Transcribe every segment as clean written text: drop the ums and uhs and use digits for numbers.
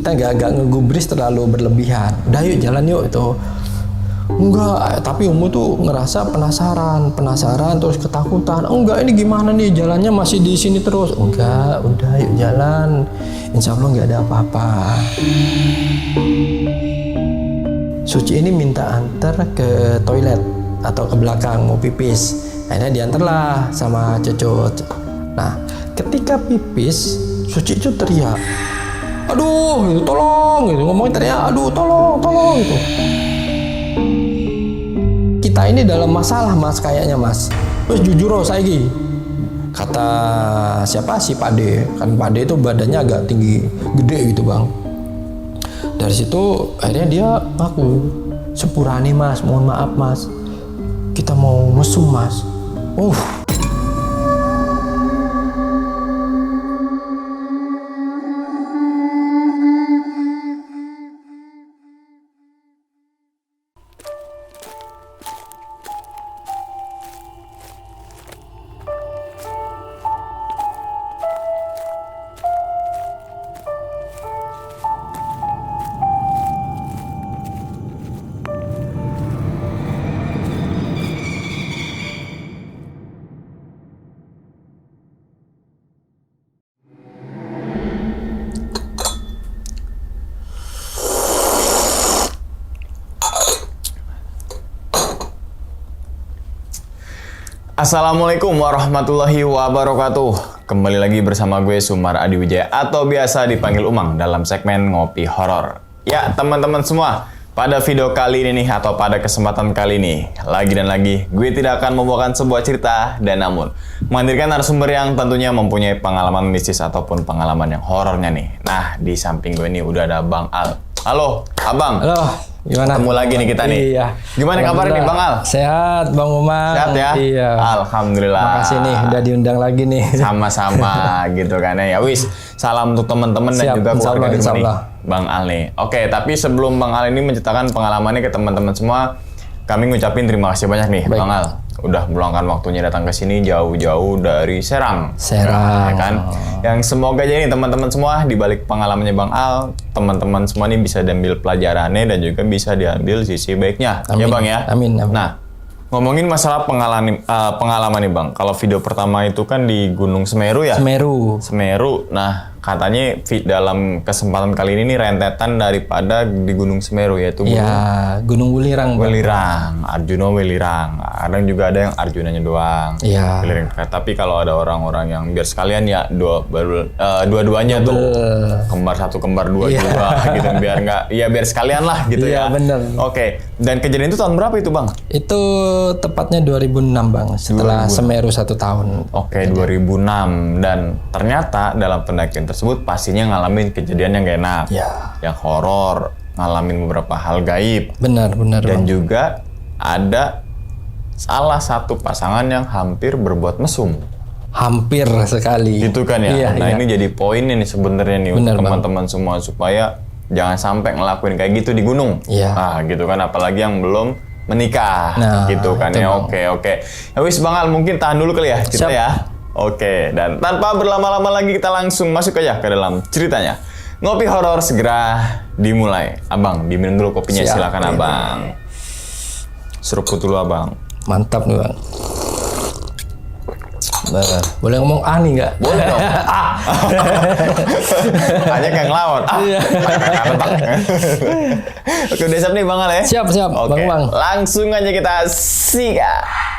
kita nggak ngegubris terlalu berlebihan. Udah yuk jalan yuk itu. Enggak, tapi Umu tuh ngerasa penasaran terus ketakutan. Enggak, ini gimana nih jalannya masih di sini terus? Enggak, udah yuk jalan. Insya Allah nggak ada apa-apa. Suci ini minta antar ke toilet atau ke belakang mau pipis. Akhirnya diantarlah sama Cucut. Nah, ketika pipis, Suci itu teriak, aduh, gitu, tolong, gitu, ngomongin teriak, aduh, tolong, gitu. Kita ini dalam masalah mas, kayaknya mas. Terus jujur loh saya gini. Kata siapa si Pade, kan Pade itu badannya agak tinggi, gede gitu bang. Dari situ akhirnya dia ngaku, sepurane mas, mohon maaf mas, kita mau mesum mas. Assalamualaikum warahmatullahi wabarakatuh. Kembali lagi bersama gue Sumar Adi Wijaya atau biasa dipanggil Umang dalam segmen Ngopi Horor. Ya teman-teman semua, pada video kali ini nih atau pada kesempatan kali ini, lagi dan lagi gue tidak akan membawakan sebuah cerita dan namun menghadirkan narasumber yang tentunya mempunyai pengalaman mistis ataupun pengalaman yang horornya nih. Nah, di samping gue ini udah ada Bang Al. Halo, Abang. Halo. Gimana? Ketemu lagi nih kita nih. Iya. Gimana kabarnya nih Bang Al? Sehat Bang Umang. Sehat ya? Iya. Alhamdulillah. Makasih nih udah diundang lagi nih. Sama-sama gitu kan ya. Wis, salam untuk teman-teman dan juga keluarga di sini. Bang Al nih. Oke, tapi sebelum Bang Al ini menceritakan pengalamannya ke teman-teman semua, kami ngucapin terima kasih banyak nih. Baik. Bang Al udah meluangkan waktunya datang ke sini jauh-jauh dari Serang. Serang. Ya kan? Yang semoga aja nih teman-teman semua di balik pengalamannya Bang Al, teman-teman semua ini bisa diambil pelajarannya dan juga bisa diambil sisi baiknya. Amin. Ya Bang ya? Amin. Nah, ngomongin masalah pengalaman nih Bang. Kalau video pertama itu kan di Gunung Semeru ya? Semeru. Nah, katanya dalam kesempatan kali ini nih rentetan daripada di Gunung Semeru yaitu Gunung Welirang. Arjuna Welirang. Kadang juga ada yang Arjunanya doang. Iya. Tapi kalau ada orang-orang yang biar sekalian ya dua-duanya tuh kembar satu kembar dua juga gitu biar sekalian lah gitu ya. Iya benar. Oke. Dan kejadian itu tahun berapa itu Bang? Itu tepatnya 2006 Bang. Setelah 2000. Semeru 1 tahun. Oke, 2006 dan ternyata dalam pendakian tersebut pastinya ngalamin kejadian yang gak enak, yang horor, ngalamin beberapa hal gaib. Benar. Dan juga ada salah satu pasangan yang hampir berbuat mesum. Hampir sekali. Gitu kan ya. Ini jadi poin ini sebenarnya nih untuk teman-teman semua supaya jangan sampai ngelakuin kayak gitu di gunung. Nah, gitu kan apalagi yang belum menikah. Gitu kan ya. Oke. Ya wis Bang Al, mungkin tahan dulu kali ya kita ya. Oke, dan tanpa berlama-lama lagi kita langsung masuk aja ke dalam ceritanya. Ngopi horor segera dimulai. Abang, diminum dulu kopinya. Silakan Abang. Seruput dulu Abang. Mantap nih Bang. Boleh ngomong nih nggak? Boleh dong. Hanya kayak ngelawan. Oke, udah siap nih Bang Al ya? Siap. Oke, Bang. Langsung aja kita sikat.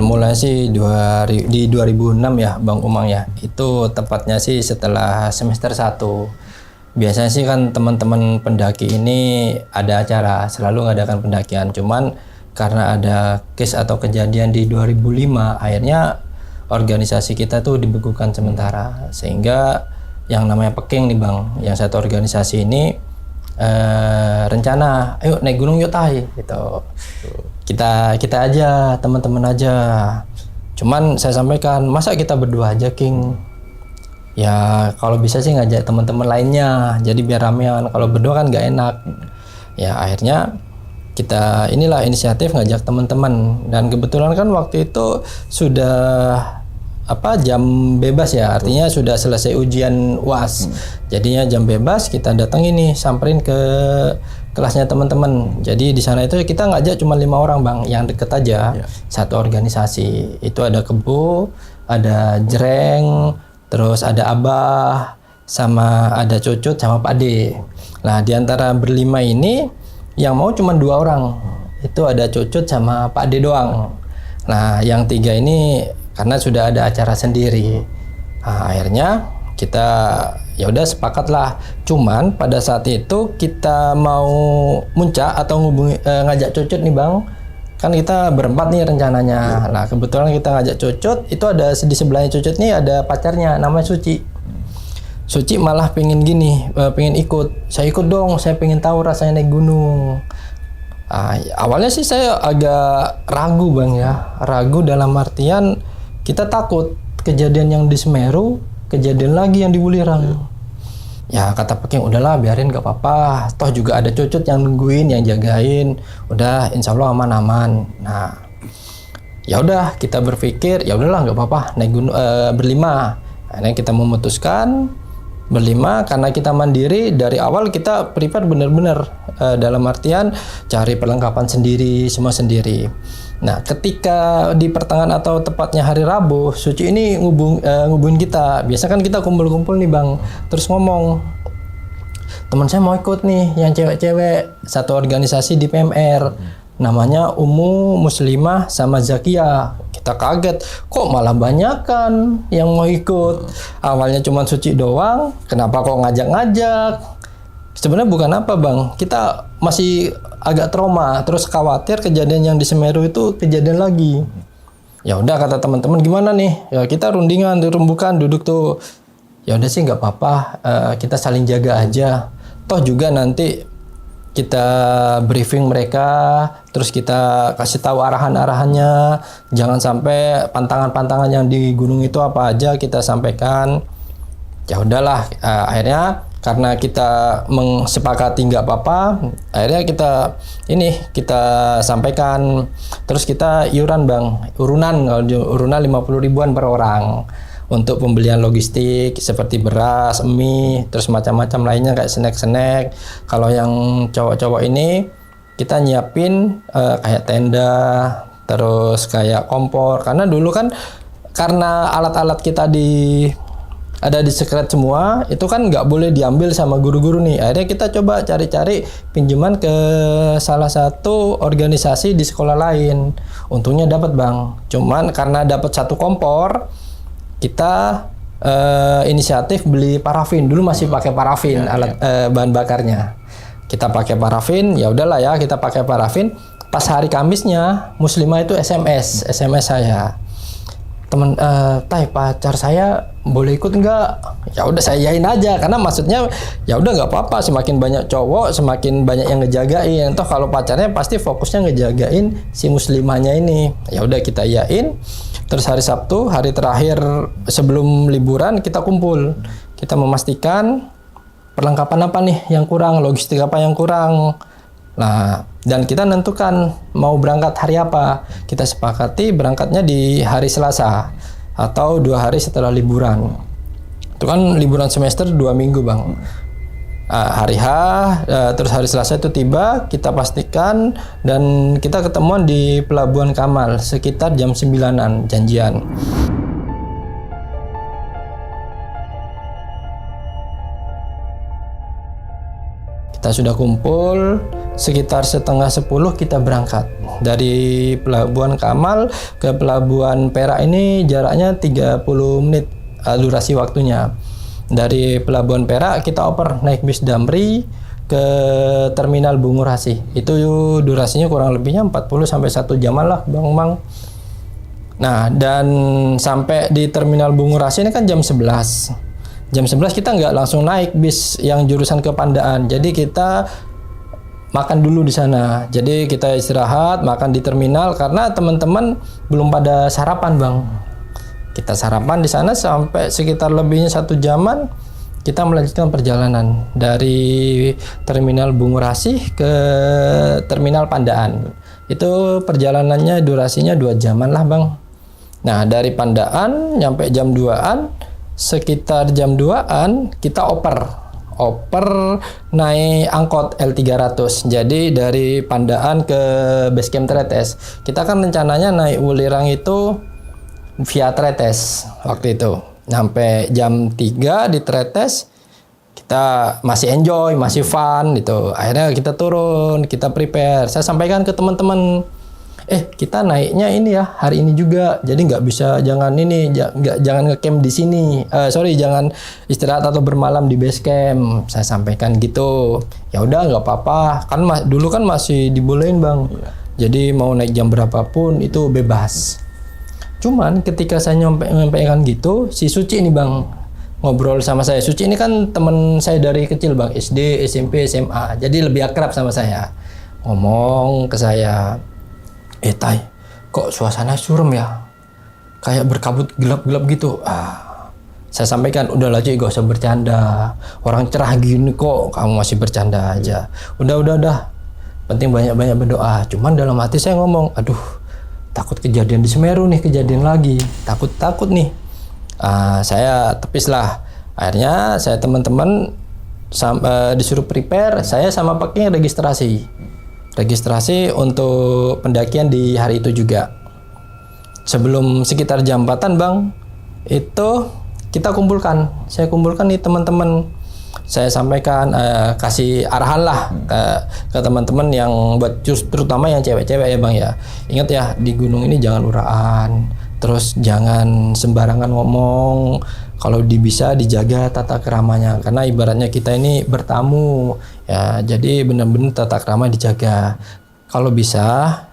Mulai sih di 2006 ya Bang Umang ya. Itu tepatnya sih setelah semester 1. Biasanya sih kan teman-teman pendaki ini ada acara, selalu ngadakan pendakian. Cuman karena ada case atau kejadian di 2005, akhirnya organisasi kita tuh dibekukan sementara. Sehingga yang namanya Peking nih Bang, yang satu organisasi ini rencana, ayo naik gunung yuk Tai, gitu. Kita aja, teman-teman aja. Cuman saya sampaikan, masa kita berdua aja King? Ya kalau bisa sih ngajak teman-teman lainnya, jadi biar ramean. Kalau berdua kan nggak enak. Ya akhirnya kita inilah inisiatif ngajak teman-teman, dan kebetulan kan waktu itu sudah jam bebas ya, artinya sudah selesai ujian UAS. Jadinya jam bebas, kita datang ini samperin ke kelasnya teman-teman. Jadi di sana itu kita ngajak cuma 5 orang Bang, yang deket aja. Satu organisasi. Itu ada Kebo, ada Jreng, terus ada Abah, sama ada Cucut sama Pak D. Nah di antara berlima ini yang mau cuma 2 orang. Itu ada Cucut sama Pak D doang. Nah yang 3 ini karena sudah ada acara sendiri. Nah, akhirnya kita ya udah sepakat lah. Cuman pada saat itu kita mau muncak atau ngajak Cucut nih Bang. Kan kita berempat nih rencananya. Nah kebetulan kita ngajak Cucut, itu ada di sebelahnya Cucut nih ada pacarnya namanya Suci. Suci malah pengen gini, pengen ikut. Saya ikut dong, saya pengen tahu rasanya naik gunung. Awalnya sih saya agak ragu Bang ya. Ragu dalam artian kita takut kejadian yang di Semeru, kejadian lagi yang di Wulirang. Ya kata Peking, udahlah biarin gak apa-apa. Toh juga ada Cucut yang nungguin, yang jagain. Udah insya Allah aman-aman. Nah ya udah kita berpikir ya udahlah nggak apa-apa naik gunung berlima. Akhirnya kita memutuskan berlima karena kita mandiri. Dari awal kita prepare bener-bener dalam artian cari perlengkapan sendiri, semua sendiri. Nah ketika di pertengahan atau tepatnya hari Rabu, Suci ini ngubungin kita. Biasa kan kita kumpul-kumpul nih Bang, terus ngomong, teman saya mau ikut nih yang cewek-cewek, satu organisasi di PMR, namanya Umu, Muslimah, sama Zakia. Kita kaget, kok malah banyakan yang mau ikut. Awalnya cuma Suci doang, kenapa kok ngajak-ngajak? Sebenarnya bukan apa Bang, kita masih agak trauma, terus khawatir kejadian yang di Semeru itu kejadian lagi. Ya udah kata teman-teman, gimana nih? Ya kita rundingan, rembukan, duduk tuh. Ya udah sih nggak apa-apa, kita saling jaga aja. Toh juga nanti kita briefing mereka, terus kita kasih tahu arahan-arahannya. Jangan sampai pantangan-pantangan yang di gunung itu apa aja kita sampaikan. Ya udahlah, akhirnya karena kita mengsepakati nggak apa-apa, akhirnya kita sampaikan. Terus kita iuran Bang, urunan 50 ribuan per orang untuk pembelian logistik seperti beras, mie, terus macam-macam lainnya kayak snack-snack. Kalau yang cowok-cowok ini kita nyiapin kayak tenda, terus kayak kompor. Karena dulu kan karena alat-alat kita ada di secret semua, itu kan nggak boleh diambil sama guru-guru nih. Akhirnya kita coba cari-cari pinjaman ke salah satu organisasi di sekolah lain. Untungnya dapat Bang. Cuman karena dapat satu kompor, kita inisiatif beli parafin. Dulu masih pakai parafin, bahan bakarnya. Kita pakai parafin, ya udahlah ya kita pakai parafin. Pas hari Kamisnya, Muslimah itu SMS saya. Temen, Tai, pacar saya boleh ikut nggak? Ya udah saya yain aja, karena maksudnya ya udah nggak apa-apa, semakin banyak cowok semakin banyak yang ngejagain. Toh kalau pacarnya pasti fokusnya ngejagain si Muslimahnya ini. Ya udah kita yain. Terus hari Sabtu, hari terakhir sebelum liburan, kita kumpul. Kita memastikan perlengkapan apa nih yang kurang, logistik apa yang kurang. Nah, dan kita nentukan mau berangkat hari apa. Kita sepakati berangkatnya di hari Selasa atau 2 hari setelah liburan. Itu kan liburan semester 2 minggu Bang. Hari H, terus hari Selasa itu tiba, kita pastikan, dan kita ketemuan di Pelabuhan Kamal sekitar jam 9-an janjian. Kita sudah kumpul, sekitar 9:30 kita berangkat. Dari Pelabuhan Kamal ke Pelabuhan Perak ini jaraknya 30 menit durasi waktunya. Dari Pelabuhan Perak kita oper naik bis Damri ke Terminal Bungurasi. Itu durasinya kurang lebihnya 40 sampai 1 jaman lah, Bang. Nah, dan sampai di Terminal Bungurasi ini kan jam 11. Jam 11 kita nggak langsung naik bis yang jurusan ke Pandaan. Jadi kita makan dulu di sana. Jadi kita istirahat, makan di terminal karena teman-teman belum pada sarapan, Bang. Kita sarapan di sana sampai sekitar lebihnya 1 jaman. Kita melanjutkan perjalanan dari Terminal Bungurasi ke Terminal Pandaan. Itu perjalanannya durasinya 2 jaman lah, Bang. Nah, dari Pandaan nyampe jam 2-an, sekitar jam 2-an kita oper naik angkot L300. Jadi dari Pandaan ke Basecamp Tretes. Kita kan rencananya naik Wulirang itu via Tretes waktu itu. Sampai jam 3 di Tretes kita masih enjoy, masih fun gitu. Akhirnya kita turun, kita prepare. Saya sampaikan ke teman-teman, kita naiknya ini ya hari ini juga. Jadi nggak bisa, jangan ngecamp di sini. Jangan istirahat atau bermalam di base camp. Saya sampaikan gitu. Ya udah nggak apa-apa. Kan dulu kan masih dibolehin, Bang. Jadi mau naik jam berapapun itu bebas. Cuman ketika saya nyampaikan gitu, si Suci ini, Bang, ngobrol sama saya. Suci ini kan teman saya dari kecil, Bang, SD, SMP, SMA. Jadi lebih akrab sama saya. Ngomong ke saya, Tai, kok suasana suram ya? Kayak berkabut gelap-gelap gitu. Saya sampaikan, udahlah Ci, gak usah bercanda. Orang cerah gini kok, kamu masih bercanda aja. Udah. Penting banyak-banyak berdoa. Cuman dalam hati saya ngomong, aduh, takut kejadian di Semeru nih, kejadian lagi. Takut nih. Saya tepis lah. Akhirnya saya teman-teman disuruh prepare. Saya sama Paknya registrasi untuk pendakian di hari itu juga. Sebelum sekitar jam 4-an, Bang, itu kita kumpulkan. Saya kumpulkan nih teman-teman. Saya sampaikan, kasih arahan lah ke teman-teman yang buat terutama yang cewek-cewek ya, Bang ya. Ingat ya, di gunung ini jangan uraan, terus jangan sembarangan ngomong. Kalau bisa dijaga tata keramanya, karena ibaratnya kita ini bertamu ya. Jadi benar-benar tata krama dijaga. Kalau bisa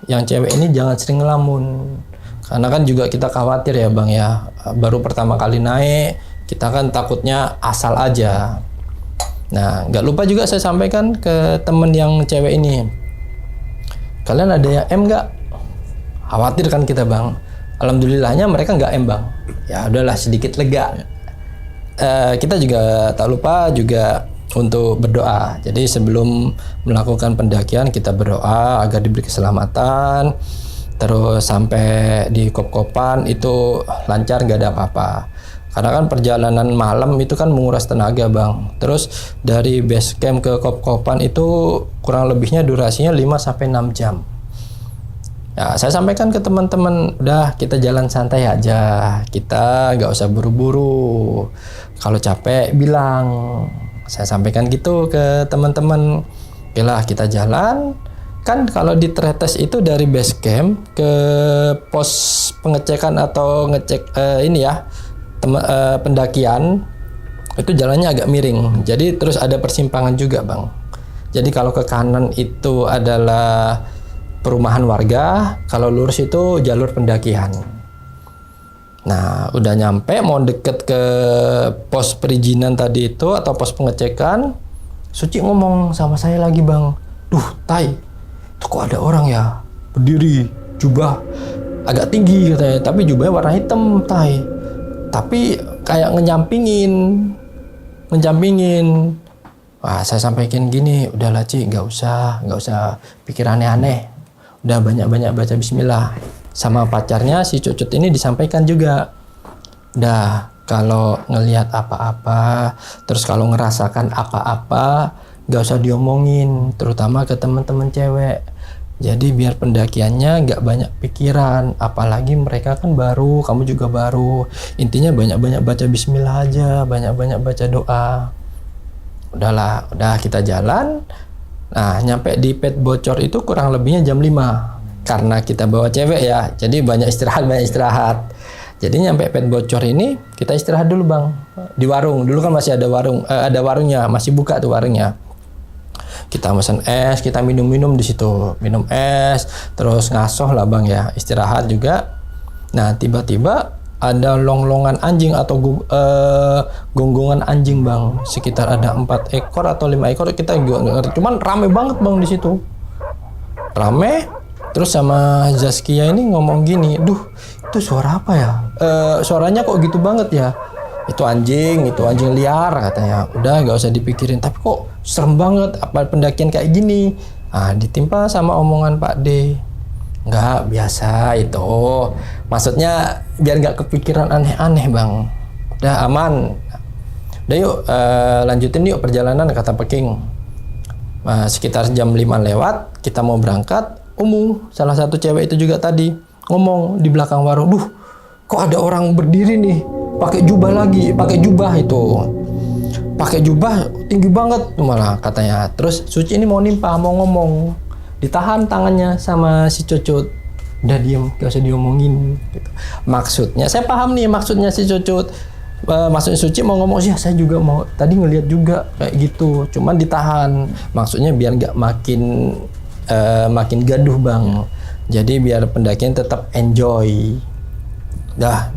yang cewek ini jangan sering ngelamun, karena kan juga kita khawatir ya, Bang ya. Baru pertama kali naik, kita kan takutnya asal aja. Nah, nggak lupa juga saya sampaikan ke temen yang cewek ini, kalian ada yang M nggak? Khawatir kan kita, Bang. Alhamdulillahnya mereka nggak M, Bang. Ya udahlah, sedikit lega. Kita juga tak lupa juga untuk berdoa. Jadi sebelum melakukan pendakian kita berdoa agar diberi keselamatan. Terus sampai di Kop-Kopan itu lancar, nggak ada apa-apa. Karena kan perjalanan malam itu kan menguras tenaga, Bang. Terus dari base camp ke Kop-Kopan itu kurang lebihnya durasinya 5-6 jam. Ya, saya sampaikan ke teman-teman, udah kita jalan santai aja. Kita nggak usah buru-buru. Kalau capek bilang. Saya sampaikan gitu ke teman-teman. Oke lah, kita jalan. Kan kalau di Tretes itu dari base camp ke pos pengecekan atau ngecek pendakian itu jalannya agak miring. Jadi terus ada persimpangan juga, Bang. Jadi kalau ke kanan itu adalah perumahan warga, kalau lurus itu jalur pendakian. Nah, udah nyampe mau deket ke pos perizinan tadi itu atau pos pengecekan, Suci ngomong sama saya lagi, Bang. Duh, Tai, itu kok ada orang ya berdiri, jubah agak tinggi katanya, tapi jubahnya warna hitam, Tai. Tapi kayak ngenyampingin. Wah, saya sampaikan gini, udahlah Ci, nggak usah pikir aneh-aneh. Udah banyak-banyak baca bismillah. Sama pacarnya si Cucut ini disampaikan juga. Udah, kalau ngelihat apa-apa, terus kalau ngerasakan apa-apa, nggak usah diomongin, terutama ke teman-teman cewek. Jadi biar pendakiannya nggak banyak pikiran, apalagi mereka kan baru, kamu juga baru. Intinya banyak-banyak baca bismillah aja, banyak-banyak baca doa. Udah kita jalan. Nah, nyampe di Pet Bocor itu kurang lebihnya jam 5. Karena kita bawa cewek ya, jadi banyak istirahat. Jadi nyampe pet bocor ini kita istirahat dulu bang di warung. Dulu kan masih ada warung, ada warungnya, masih buka tuh warungnya. Kita pesan es, kita minum-minum di situ, minum es, terus ngasoh lah bang ya, istirahat juga. Nah tiba-tiba ada longlongan anjing atau gonggongan anjing bang, sekitar ada 4 ekor atau 5 ekor, kita juga nggak ngerti. Cuman rame banget bang di situ, rame. Terus sama Zaskia ini ngomong gini, duh itu suara apa ya? Suaranya kok gitu banget ya? Itu anjing liar katanya. Udah nggak usah dipikirin. Tapi kok serem banget, apa pendakian kayak gini? Nah, ditimpa sama omongan Pak D. Nggak, biasa itu. Maksudnya biar nggak kepikiran aneh-aneh bang. Udah aman. Udah yuk lanjutin yuk perjalanan kata Peking. Sekitar jam 5 lewat kita mau berangkat. Salah satu cewek itu juga tadi ngomong di belakang warung, duh kok ada orang berdiri nih pakai jubah lagi, pakai jubah tinggi banget malah katanya. Terus Suci ini mau nimpa, mau ngomong, ditahan tangannya sama si Cucut. Udah diem, gak usah diomongin gitu. Maksudnya saya paham nih maksudnya si Cucut. Maksudnya Suci mau ngomong sih, saya juga mau tadi ngeliat juga kayak gitu, cuman ditahan. Maksudnya biar nggak makin gaduh bang. Jadi biar pendakian tetap enjoy. Udah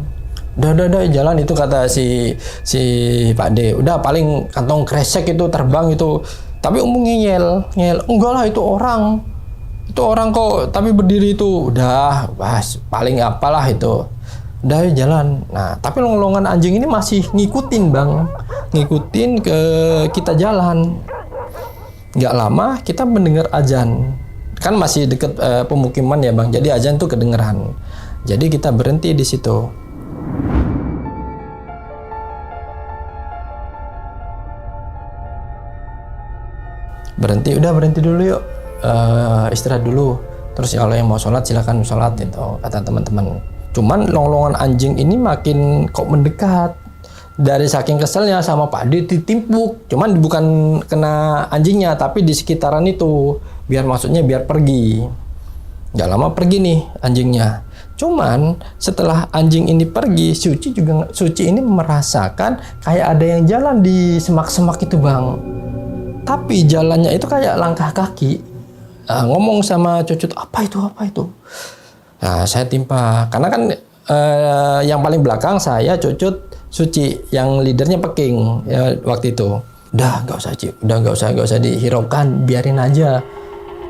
jalan itu kata si Pak D. Udah paling kantong kresek itu terbang itu. Tapi ngeyel. Enggak lah itu orang kok. Tapi berdiri itu. Udah paling apalah itu. Udah jalan. Nah tapi longlongan anjing ini masih ngikutin bang. Ngikutin ke kita jalan. Nggak lama kita mendengar azan. Kan masih deket pemukiman ya bang, jadi azan tuh kedengeran. Jadi kita berhenti di situ. Berhenti dulu yuk, istirahat dulu. Terus kalau yang mau sholat silakan sholat itu kata teman-teman. Cuman longlongan anjing ini makin kok mendekat. Dari saking keselnya sama Pak D ditimpuk. Cuman bukan kena anjingnya, tapi di sekitaran itu. Biar pergi. Gak lama pergi nih anjingnya. Cuman setelah anjing ini pergi, Suci ini merasakan kayak ada yang jalan di semak-semak itu bang. Tapi jalannya itu kayak langkah kaki. Ngomong sama Cucut, apa itu? Nah saya timpa. Karena kan yang paling belakang saya, Cucut, Suci, yang leadernya Peking ya waktu itu. Udah nggak usah dihiraukan, biarin aja.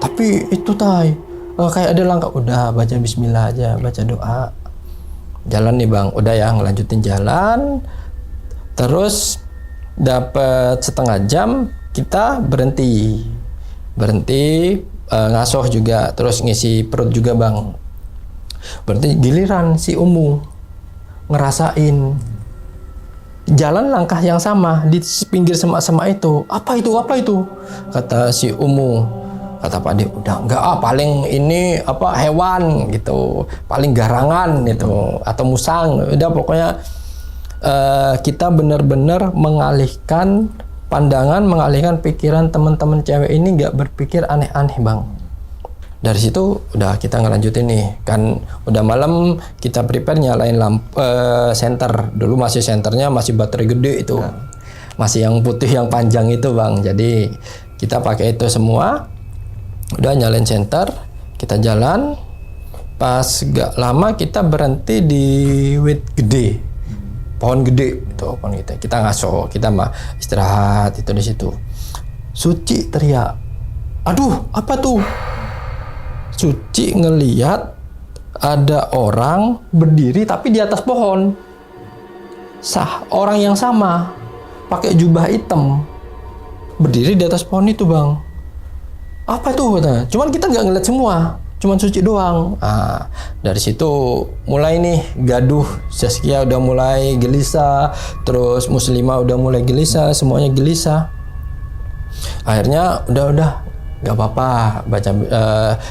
Tapi itu kayak ada langkah. Udah baca bismillah aja, baca doa. Jalan nih bang, udah ya ngelanjutin jalan. Terus dapat setengah jam kita berhenti ngasoh juga, terus ngisi perut juga bang. Berarti giliran si ngerasain jalan langkah yang sama di pinggir semak-semak itu. Apa itu? Kata si kata Pak D, udah enggak paling ini hewan gitu, paling garangan gitu atau musang. Udah pokoknya kita benar-benar mengalihkan pandangan, mengalihkan pikiran teman-teman cewek ini, nggak berpikir aneh-aneh bang. Dari situ udah kita ngelanjutin nih, kan udah malam, kita prepare nyalain lampu senter. Dulu masih senternya masih baterai gede itu, masih yang putih yang panjang itu bang. Jadi kita pakai itu semua. Udah nyalain senter, kita jalan. Pas gak lama kita berhenti di pohon gede itu, pohon gede. Kita ngaso, kita istirahat itu di situ. Suci teriak, aduh apa tuh? Suci ngeliat ada orang berdiri tapi di atas pohon. Orang yang sama, pakai jubah hitam, berdiri di atas pohon itu bang. Apa itu? Cuman kita nggak ngeliat semua, cuman Suci doang. Nah, dari situ mulai nih gaduh. Zaskia udah mulai gelisah, terus Muslimah udah mulai gelisah, semuanya gelisah. Akhirnya udah nggak apa-apa,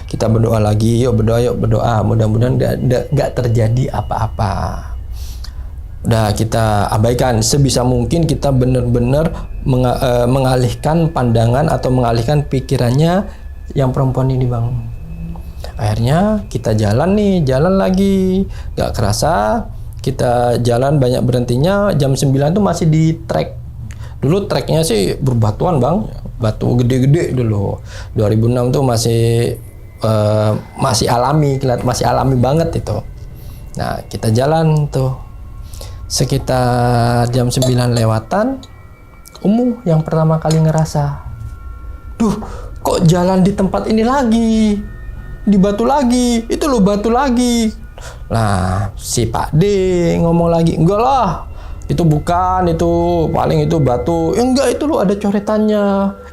kita berdoa lagi, yuk berdoa. Mudah-mudahan nggak terjadi apa-apa. Udah kita abaikan sebisa mungkin, kita benar-benar mengalihkan pandangan atau mengalihkan pikirannya yang perempuan ini bang. Akhirnya kita jalan lagi, nggak kerasa kita jalan banyak berhentinya. Jam 9 tuh masih di trek. Dulu treknya sih berbatuan bang, batu gede-gede dulu. 2006 tuh masih alami, masih alami banget itu. Nah kita jalan tuh sekitar jam 9 lewatan. Umu yang pertama kali ngerasa, duh kok jalan di tempat ini lagi, di batu lagi, itu loh batu lagi. Nah si Pak D ngomong lagi, enggak lah, itu bukan, itu paling itu batu. Enggak, itu loh ada coretannya,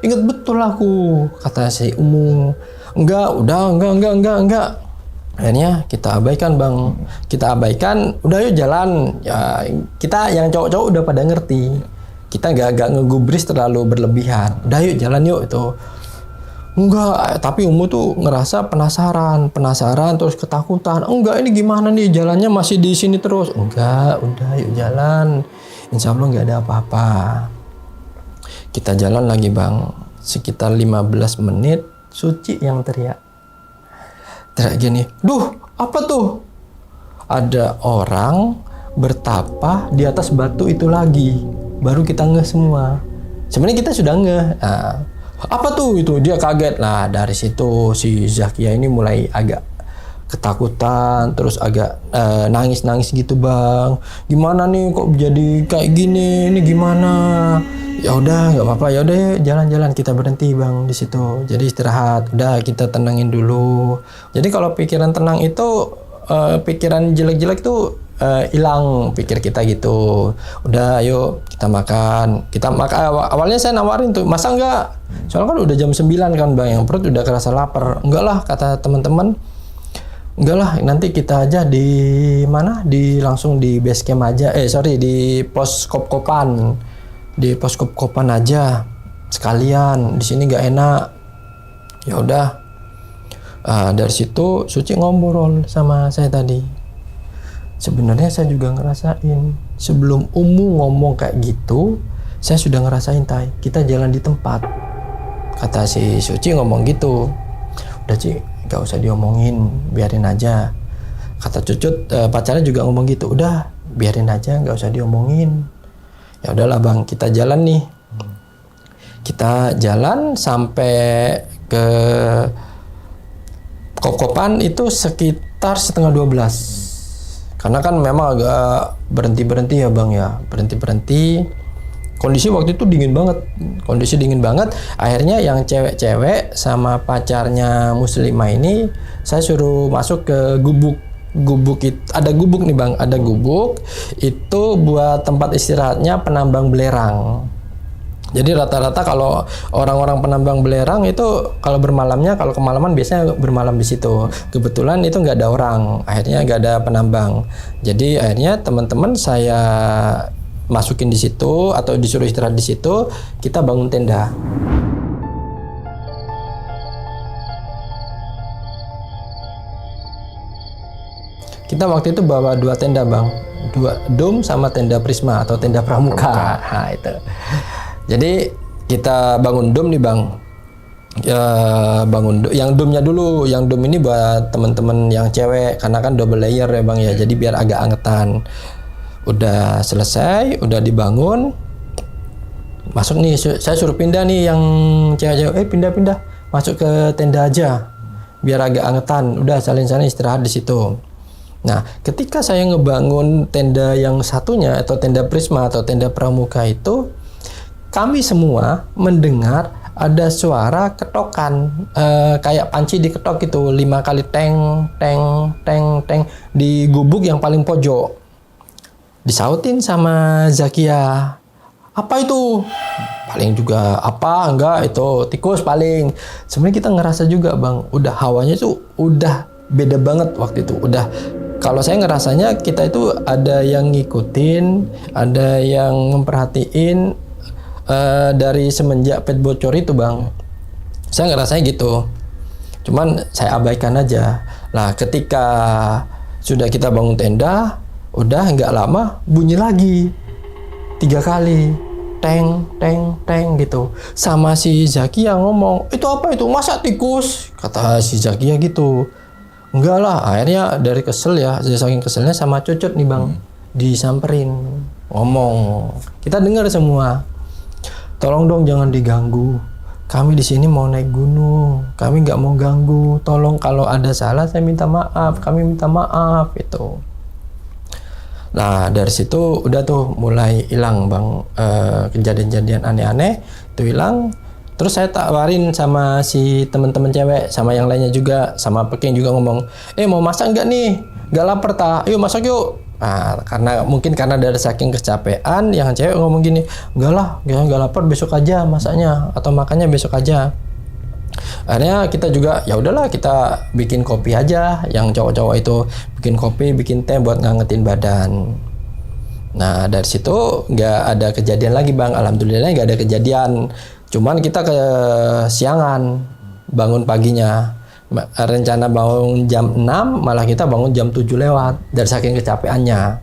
ingat betul aku, kata si Umu. Enggak, udah enggak. Akhirnya kita abaikan bang, kita abaikan, udah yuk jalan. Ya kita yang cowok-cowok udah pada ngerti, kita nggak ngegubris terlalu berlebihan. Udah yuk jalan yuk itu. Enggak, tapi Umu tuh ngerasa penasaran terus ketakutan. Enggak, ini gimana nih jalannya masih di sini terus? Enggak, udah yuk jalan. Insya Allah nggak ada apa-apa. Kita jalan lagi bang, sekitar 15 menit. Suci yang teriak gini, duh apa tuh? Ada orang bertapa di atas batu itu lagi. Baru kita ngeh semua. Sebenarnya kita sudah ngeh. Nah, apa tuh itu? Dia kaget. Nah dari situ si Zakia ini mulai agak ketakutan, terus agak nangis gitu bang. Gimana nih kok jadi kayak gini? Ini gimana? Ya udah nggak apa-apa, ya udah jalan-jalan, kita berhenti bang di situ. Jadi istirahat, udah kita tenangin dulu. Jadi kalau pikiran tenang itu pikiran jelek-jelek tuh hilang pikir kita gitu. Udah ayo kita makan. Awalnya saya nawarin tuh, masa enggak? Soalnya kan udah jam 9 kan bang, yang perut udah kerasa lapar. Enggak lah kata teman-teman. Enggak lah, nanti kita aja di mana? Langsung di base camp aja. Di pos kop-kopan. Di pos kop-kopan aja sekalian. Di sini nggak enak. Ya udah. Dari situ Suci ngobrol sama saya tadi. Sebenarnya saya juga ngerasain. Sebelum Umu ngomong kayak gitu, saya sudah ngerasain tay. Kita jalan di tempat. Kata si Suci ngomong gitu. Udah Ci, nggak usah diomongin, biarin aja. Kata Cucut pacarnya juga ngomong gitu. Udah, biarin aja, nggak usah diomongin. Ya udahlah bang, kita jalan nih. Kita jalan sampai ke Kokopan itu sekitar 11:30. Karena kan memang agak berhenti ya bang ya, berhenti. Kondisi waktu itu dingin banget. Akhirnya yang cewek-cewek sama pacarnya Muslimah ini saya suruh masuk ke gubuk itu. Ada gubuk nih bang, ada gubuk itu buat tempat istirahatnya penambang belerang. Jadi rata-rata kalau orang-orang penambang belerang itu kalau kemalaman biasanya bermalam di situ. Kebetulan itu nggak ada orang, akhirnya nggak ada penambang. Jadi akhirnya teman-teman saya masukin di situ atau disuruh istirahat di situ. Kita bangun tenda. Kita waktu itu bawa 2 tenda bang, 2 dom sama tenda Prisma atau tenda Pramuka. Nah itu. Jadi kita bangun dom nih bang. Yang domnya dulu, yang dom ini buat teman-teman yang cewek karena kan double layer ya bang ya. Jadi biar agak angetan. Udah selesai, udah dibangun. Masuk nih, saya suruh pindah nih yang cewek-cewek. Pindah, masuk ke tenda aja, biar agak angetan. Udah salin-salin istirahat di situ. Nah, ketika saya ngebangun tenda yang satunya atau tenda Prisma atau tenda Pramuka itu, kami semua mendengar ada suara ketokan, kayak panci diketok gitu 5 kali teng di gubuk yang paling pojok. Disautin sama Zakia. Apa itu? Paling juga apa? Enggak, itu tikus paling. Sebenarnya kita ngerasa juga bang, udah hawanya tuh udah beda banget waktu itu. Udah, kalau saya ngerasanya kita itu ada yang ngikutin, ada yang memperhatiin dari semenjak pet bocor itu bang. Saya ngerasanya gitu. Cuman saya abaikan aja. Nah ketika sudah kita bangun tenda, udah nggak lama bunyi lagi 3 kali. Teng gitu. Sama si Zakia ngomong, itu apa itu? Masa tikus? Kata si Zakia gitu. Enggak lah, akhirnya dari kesel ya, saking keselnya sama Cucut nih bang. disamperin, ngomong. Kita dengar semua. Tolong dong jangan diganggu. Kami di sini mau naik gunung. Kami nggak mau ganggu. Tolong kalau ada salah saya minta maaf. Kami minta maaf itu. Nah dari situ udah tuh mulai hilang bang, kejadian-kejadian aneh-aneh itu hilang. Terus saya tawarin sama si teman-teman cewek, sama yang lainnya juga, sama Peking juga ngomong, mau masak nggak nih? Nggak lapar tak? Yuk masak yuk. Nah, karena dari saking kecapean, yang cewek ngomong gini, enggak lah, nggak lapar, besok aja masaknya atau makannya besok aja. Akhirnya kita juga ya udahlah kita bikin kopi aja, yang cowok-cowok itu bikin kopi, bikin teh buat ngangetin badan. Nah dari situ nggak ada kejadian lagi bang, alhamdulillah nggak ada kejadian. Cuman kita kesiangan bangun paginya. Rencana bangun jam 6, malah kita bangun jam 7 lewat dari saking kecapeannya.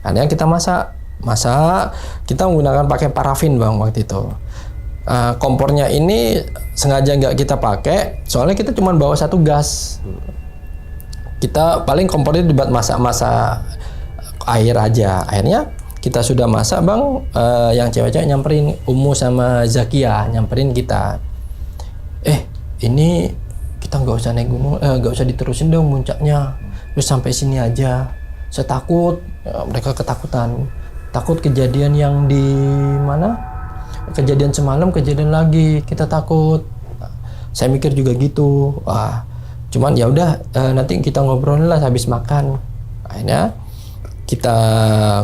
Akhirnya kita masak kita menggunakan pakai parafin bang waktu itu. Kompornya ini sengaja nggak kita pakai, soalnya kita cuma bawa satu gas. Kita paling kompornya dibuat masak air aja. Akhirnya kita sudah masak bang, yang cewek-cewek nyamperin, Umu sama Zakia nyamperin kita. Ini kita nggak usah naik gunung, nggak usah diterusin dong puncaknya, terus sampai sini aja. Saya takut, mereka ketakutan, takut kejadian yang di mana, kejadian semalam kejadian lagi, kita takut. Saya mikir juga gitu. Cuman ya udah, nanti kita ngobrol lah habis makan. Akhirnya kita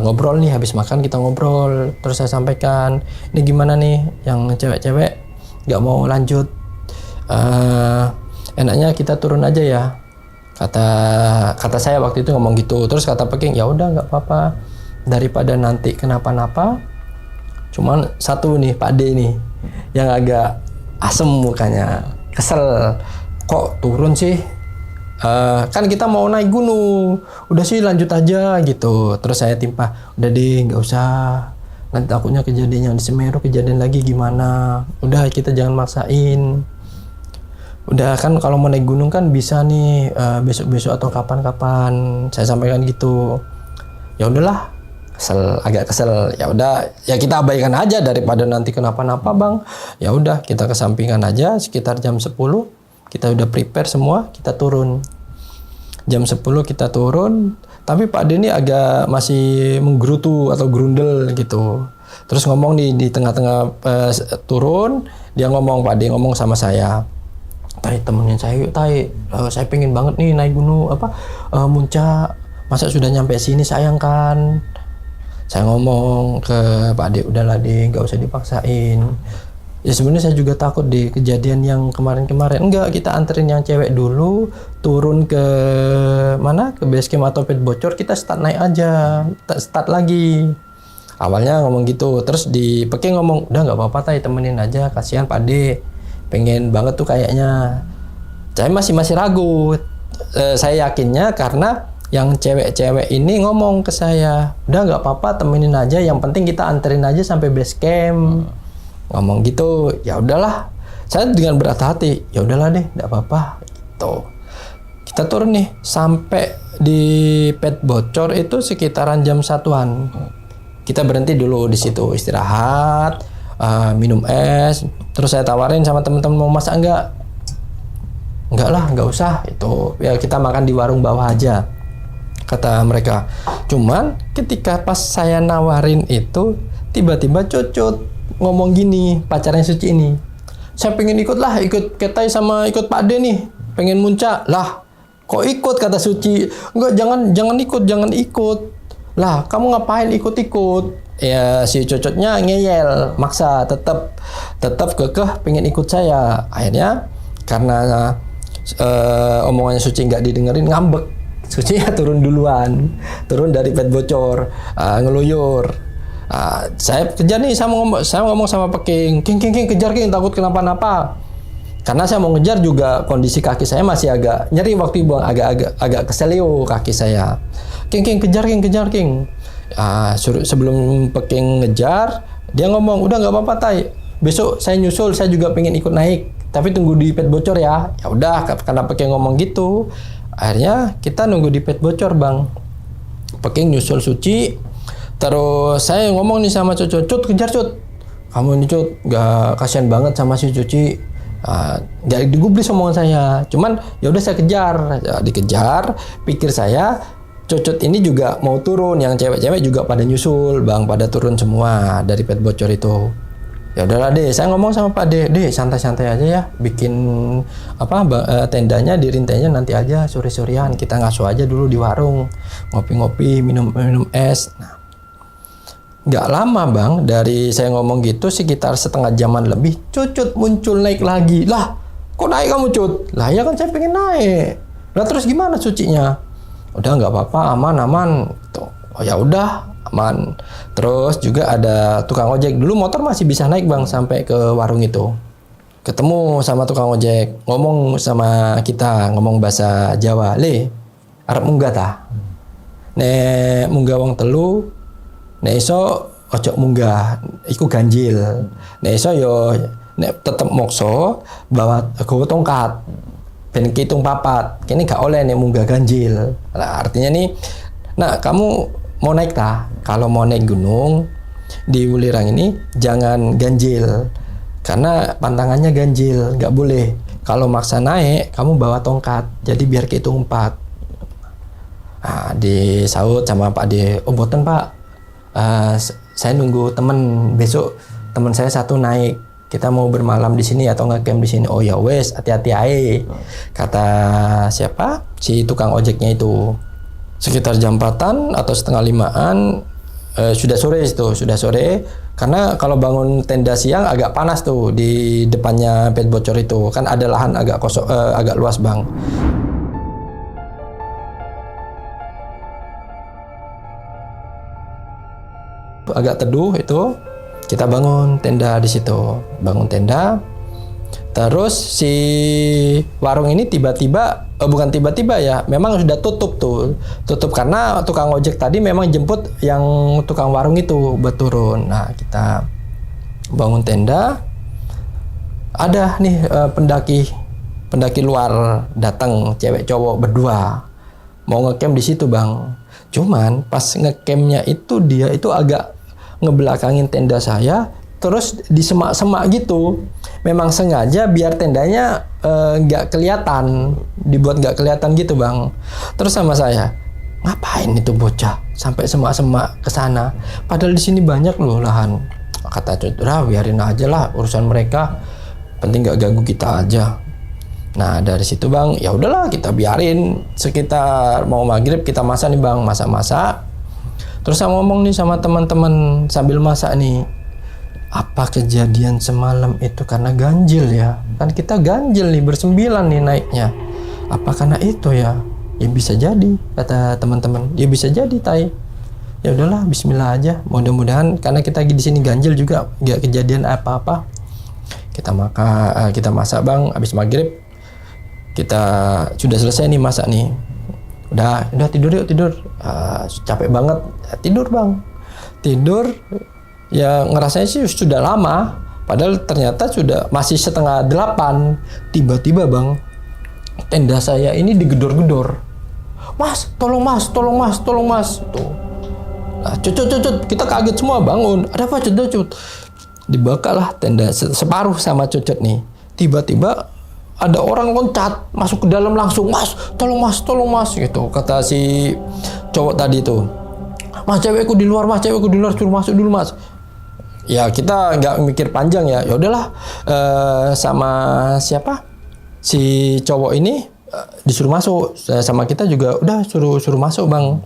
ngobrol nih, habis makan kita ngobrol. Terus saya sampaikan, ini gimana nih yang cewek-cewek nggak mau lanjut, enaknya kita turun aja ya, kata saya waktu itu ngomong gitu. Terus kata Peking, ya udah nggak apa-apa, daripada nanti kenapa-napa. Cuman satu nih Pak D nih yang agak asem mukanya, kesel, kok turun sih? Kan kita mau naik gunung, udah sih lanjut aja gitu. Terus saya timpah, udah deh nggak usah, nanti takutnya kejadian yang di Semeru kejadian lagi gimana. Udah kita jangan maksain. Udah kan kalau mau naik gunung kan bisa nih besok-besok atau kapan-kapan. Saya sampaikan gitu. Ya udahlah, agak kesel. Ya udah, ya kita abaikan aja daripada nanti kenapa-napa bang. Ya udah kita kesampingan aja. Sekitar jam 10 kita udah prepare semua, kita turun. Jam 10 kita turun, tapi Pak Denny agak masih menggerutu atau grundel gitu. Terus ngomong di tengah-tengah turun, dia ngomong, Pak D ngomong sama saya, Tai temenin saya yuk Tai, saya pengen banget nih naik gunung Muncak, masa sudah nyampe sini sayang kan. Saya ngomong ke Pak D, udahlah D, nggak usah dipaksain. Ya sebenarnya saya juga takut di kejadian yang kemarin-kemarin. Enggak, kita anterin yang cewek dulu, turun ke mana, ke base camp atau pit bocor, kita start naik aja, start lagi. Awalnya ngomong gitu, terus di Peking ngomong, udah nggak apa-apa Tai, temenin aja, kasihan Pak D, pengen banget tuh kayaknya. Saya masih ragu. Saya yakinnya karena yang cewek-cewek ini ngomong ke saya, udah nggak apa-apa, temenin aja, yang penting kita anterin aja sampai base camp. Ngomong gitu, ya udahlah. Saya dengan berat hati, ya udahlah deh, enggak apa-apa gitu. Kita turun nih, sampai di pet bocor itu sekitaran jam 1-an. Kita berhenti dulu di situ, istirahat, minum es. Terus saya tawarin sama teman-teman, mau masak enggak? Enggak lah, enggak usah. Itu ya kita makan di warung bawah aja, kata mereka. Cuman ketika pas saya nawarin itu, tiba-tiba Cucut ngomong gini, pacarnya Suci ini, saya pengen ikut Ketai sama ikut Pak D nih, pengen muncak. Lah kok ikut, kata Suci. Enggak, jangan ikut lah, kamu ngapain ikut. Ya si Cucutnya ngeyel, maksa, tetap kekeh pengen ikut saya. Akhirnya karena omongannya Suci nggak didengerin, ngambek. Suci ya turun duluan, turun dari pet bocor, ngeluyur. Saya kejar nih, saya ngomong sama Peking, King kejar King, takut kenapa-napa. Karena saya mau ngejar juga kondisi kaki saya masih agak nyeri waktu buang, agak keselio kaki saya. King kejar King. Sebelum Peking ngejar, dia ngomong, udah nggak apa-apa Tai, besok saya nyusul, saya juga pengen ikut naik, tapi tunggu di pet bocor ya. Ya udah, karena Peking ngomong gitu, akhirnya kita nunggu di pet bocor bang. Peking nyusul suci. Terus saya ngomong nih sama Cut, kejar Cut. Kamu ini Cut, gak kasihan banget sama si Cuci. Gak digubris omongan saya. Cuman ya udah saya kejar, dikejar. Pikir saya Cucut ini juga mau turun, yang cewek-cewek juga pada nyusul, Bang, pada turun semua dari pet bocor itu. Ya udahlah deh, saya ngomong sama Pak deh santai-santai aja ya, bikin tendanya di rintainya nanti aja sore-sorean, kita ngasuh aja dulu di warung, ngopi-ngopi, minum es. Nah, nggak lama Bang, dari saya ngomong gitu sekitar setengah jaman lebih, Cucut muncul naik lagi. Lah, kok naik kamu Cut? Lah ya kan saya pengen naik. Lah terus gimana sucinya? Udah nggak apa-apa, aman. Tuh. Oh ya udah. Aman. Terus juga ada tukang ojek. Dulu motor masih bisa naik Bang sampai ke warung itu. Ketemu sama tukang ojek, ngomong sama kita, ngomong bahasa Jawa. Le, arep munggah ta? Nek munggah wong telu, nek iso ojo munggah, iku ganjil. Nek iso yo nek tetep mokso bawa gowo tongkat. Ben kitung papat. Kene gak oleh nek munggah ganjil. Nah, artinya nih, nah kamu mau naik ta? Kalau mau naik gunung di Wulirang ini jangan ganjil, karena pantangannya ganjil, nggak boleh. Kalau maksa naik, kamu bawa tongkat, jadi biar kehitung 4. Nah, disaut sama Pak D, oh boten Pak, saya nunggu temen, besok temen saya satu naik, kita mau bermalam di sini atau nge-camp di sini. Oh ya wes, hati-hati ae, kata siapa? Si tukang ojeknya itu. Sekitar jam 4-an atau setengah 5-an, sudah sore, karena kalau bangun tenda siang agak panas tuh di depannya pet bocor itu, kan ada lahan agak kosong, agak luas Bang. Agak teduh itu, kita bangun tenda di situ, Terus si warung ini bukan tiba-tiba ya, memang sudah tutup karena tukang ojek tadi memang jemput yang tukang warung itu buat turun. Nah, kita bangun tenda, ada nih pendaki luar datang, cewek cowok berdua mau ngecamp di situ Bang. Cuman pas ngecampnya itu dia itu agak ngebelakangin tenda saya, terus di semak-semak gitu. Memang sengaja biar tendanya nggak kelihatan, dibuat nggak kelihatan gitu Bang. Terus sama saya, ngapain itu bocah sampai semak-semak ke sana? Padahal di sini banyak loh lahan. Kata Cudra, biarin aja lah urusan mereka, penting nggak ganggu kita aja. Nah dari situ Bang, ya udahlah kita biarin. Sekitar mau maghrib kita masak nih Bang, masak. Terus saya ngomong nih sama teman-teman sambil masak nih, apa kejadian semalam itu karena ganjil ya? Kan kita ganjil nih, bersembilan nih naiknya. Apa karena itu ya? Ya bisa jadi, kata teman-teman. Ya bisa jadi, Tai. Ya udahlah, bismillah aja. Mudah-mudahan karena kita di sini ganjil juga nggak kejadian apa-apa. Kita masak Bang, habis maghrib kita sudah selesai nih masak nih. Udah tidur yuk. Capek banget. Tidur Bang. Ya ngerasanya sih sudah lama, padahal ternyata sudah masih 7:30. Tiba-tiba Bang, tenda saya ini digedor-gedor. Mas, tolong mas. Tuh. Nah, Cucut, kita kaget semua bangun. Ada apa Cucut? Dibakalah tenda separuh sama Cucut nih. Tiba-tiba ada orang loncat masuk ke dalam langsung. Mas, tolong mas gitu. Kata si cowok tadi tuh. Mas, cewekku di luar, suruh masuk dulu mas. Ya kita nggak mikir panjang ya. Ya udahlah, sama siapa si cowok ini disuruh masuk, sama kita juga udah suruh masuk Bang.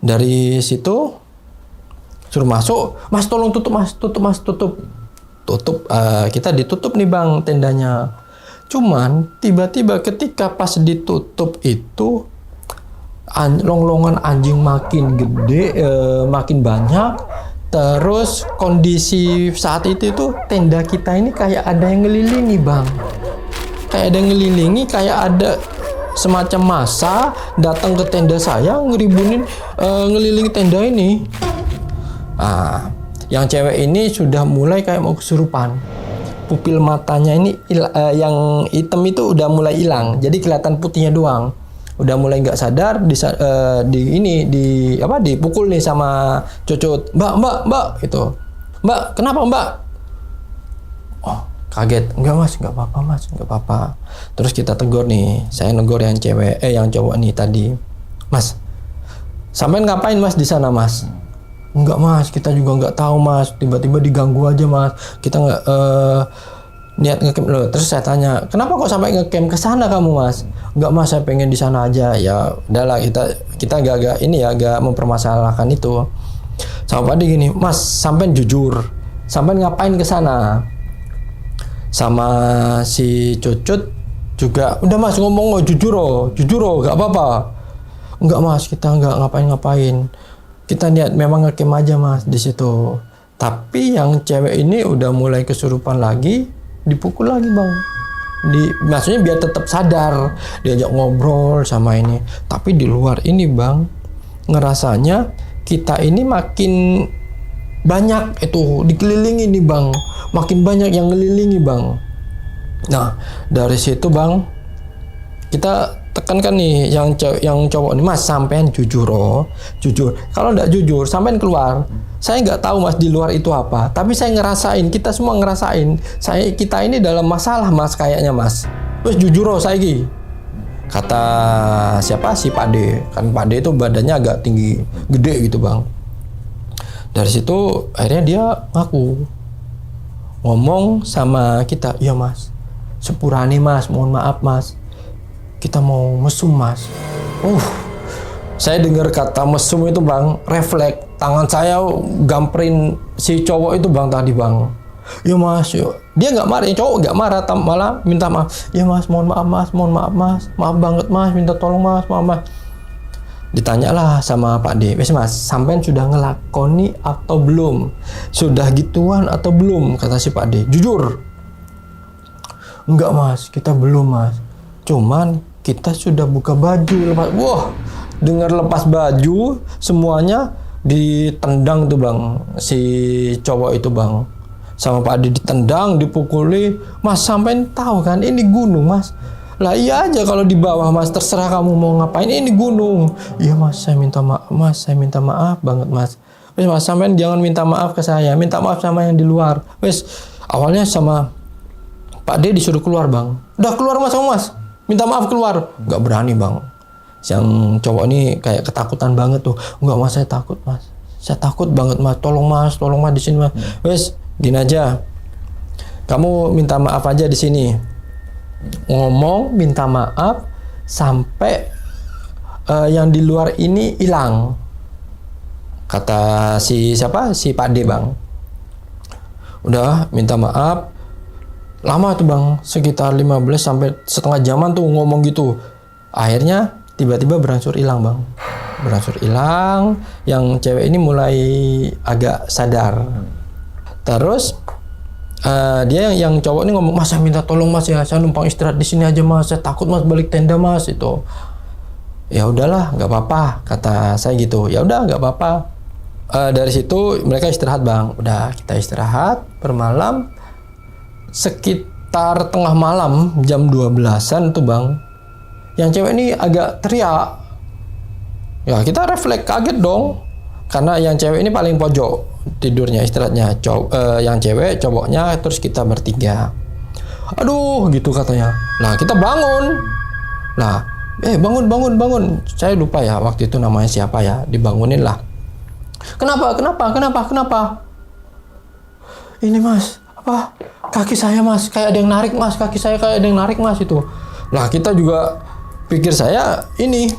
Dari situ suruh masuk, mas tolong tutup mas, tutup. Kita ditutup nih Bang tendanya. Cuman tiba-tiba ketika pas ditutup itu longlongan anjing makin gede, makin banyak. Terus kondisi saat itu tenda kita ini kayak ada yang ngelilingi Bang. Kayak ada semacam massa datang ke tenda saya ngelilingi tenda ini. Yang cewek ini sudah mulai kayak mau kesurupan. Pupil matanya ini yang hitam itu udah mulai hilang. Jadi kelihatan putihnya doang. udah mulai nggak sadar, dipukul nih sama Cucut. Mbak itu. Mbak, kenapa Mbak? Oh, kaget. Enggak Mas, nggak apa-apa Mas, nggak apa-apa. Terus kita tegur nih, saya negur yang cowok nih tadi. Mas, sampean ngapain Mas di sana Mas? Enggak Mas, kita juga nggak tahu Mas. Tiba-tiba diganggu aja Mas. Kita nggak niat ngecamp loh. Terus saya tanya, kenapa kok sampai ngecamp ke sana kamu Mas? Enggak Mas, saya pengen di sana aja. Ya udahlah, kita agak mempermasalahkan itu. Sama Pak De gini, Mas, sampean jujur, sampean ngapain ke sana? Sama si Cucut juga, udah Mas ngomong jujur nggak apa-apa. Enggak Mas, kita nggak ngapain-ngapain. Kita niat memang ngecamp aja Mas di situ. Tapi yang cewek ini udah mulai kesurupan lagi, dipukul lagi Bang. Maksudnya biar tetap sadar, diajak ngobrol sama ini. Tapi di luar ini Bang, ngerasanya kita ini makin banyak itu dikelilingi nih Bang. Makin banyak yang ngelilingi Bang. Nah, dari situ Bang, kita tekankan nih yang cowok nih, Mas, sampean jujur. Kalau nggak jujur, sampean keluar. Saya nggak tahu Mas di luar itu apa, tapi saya ngerasain, kita semua ngerasain. Kita ini dalam masalah Mas kayaknya Mas. Terus jujur saiki. Kata siapa? Si Pak De. Kan Pak De itu badannya agak tinggi, gede gitu Bang. Dari situ akhirnya dia ngaku. Ngomong sama kita, iya Mas. Sepurane Mas, mohon maaf Mas. Kita mau mesum Mas. Saya dengar kata mesum itu Bang, refleks tangan saya gamperin si cowok itu Bang tadi Bang. Ya Mas, yuk. Dia nggak marah, cowok nggak marah, malah minta maaf. Ya Mas, mohon maaf Mas, maaf banget Mas, minta tolong Mas, maaf Mas. Ditanyalah sama Pak De, wes Mas, sampean sudah ngelakoni atau belum? Sudah gituan atau belum? Kata si Pak De, jujur. Enggak Mas, kita belum Mas. Cuman kita sudah buka baju, lepas. Wah, dengar lepas baju, semuanya ditendang tuh Bang, si cowok itu Bang. Sama Pak Adi ditendang, dipukuli. Mas, sampean tahu kan ini gunung Mas. Lah iya aja kalau di bawah Mas, terserah kamu mau ngapain, ini gunung. Iya Mas, saya minta maaf Mas, saya minta maaf banget Mas. Wes Mas, sampean jangan minta maaf ke saya, minta maaf sama yang di luar. Wes, awalnya sama Pak D disuruh keluar Bang. Udah keluar Mas, sama Mas. Minta maaf keluar, nggak berani Bang. Yang cowok ini kayak ketakutan banget tuh. Nggak Mas, saya takut Mas. Saya takut banget Mas. Tolong Mas di sini Mas. Wes, gini aja. Kamu minta maaf aja di sini. Ngomong minta maaf sampai yang di luar ini hilang. Kata si siapa? Si Pak D Bang. Udah minta maaf. Lama tuh Bang, sekitar 15 sampai setengah jaman tuh ngomong gitu. Akhirnya tiba-tiba berangsur hilang Bang. Berangsur hilang, yang cewek ini mulai agak sadar. Terus dia yang cowok ini ngomong, Mas saya minta tolong Mas ya, saya numpang istirahat di sini aja Mas, saya takut Mas balik tenda Mas itu. Ya udahlah, nggak apa-apa, kata saya gitu. Ya udah, nggak apa-apa. Dari situ mereka istirahat Bang. Udah kita istirahat per malam. Sekitar tengah malam jam 12-an tuh Bang, yang cewek ini agak teriak. Ya kita refleks kaget dong, karena yang cewek ini paling pojok tidurnya, istirahatnya. Yang cewek cowoknya, terus kita bertiga. Aduh gitu katanya. Nah kita bangun. Nah bangun. Saya lupa ya waktu itu namanya siapa ya, dibangunin lah. Kenapa? Ini Mas, apa? Kaki saya Mas, kayak ada yang narik Mas, kaki saya kayak ada yang narik Mas itu. Lah kita juga pikir saya ini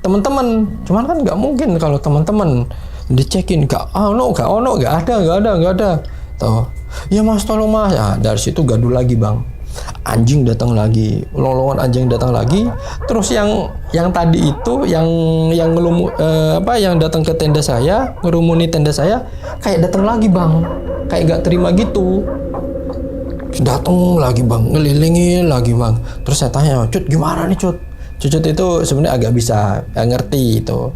teman-teman, cuman kan nggak mungkin kalau teman-teman dicekin, nggak ada. Tuh, ya Mas tolong Mas. Ya, dari situ gaduh lagi Bang. Anjing datang lagi, lolongan anjing datang lagi. Terus yang tadi itu yang datang ke tenda saya, ngerumuni tenda saya, kayak datang lagi Bang, kayak nggak terima gitu. Datang lagi Bang, ngelilingi lagi Bang. Terus saya tanya, Cut gimana nih Cut? Cucut itu sebenarnya agak bisa, ngerti itu.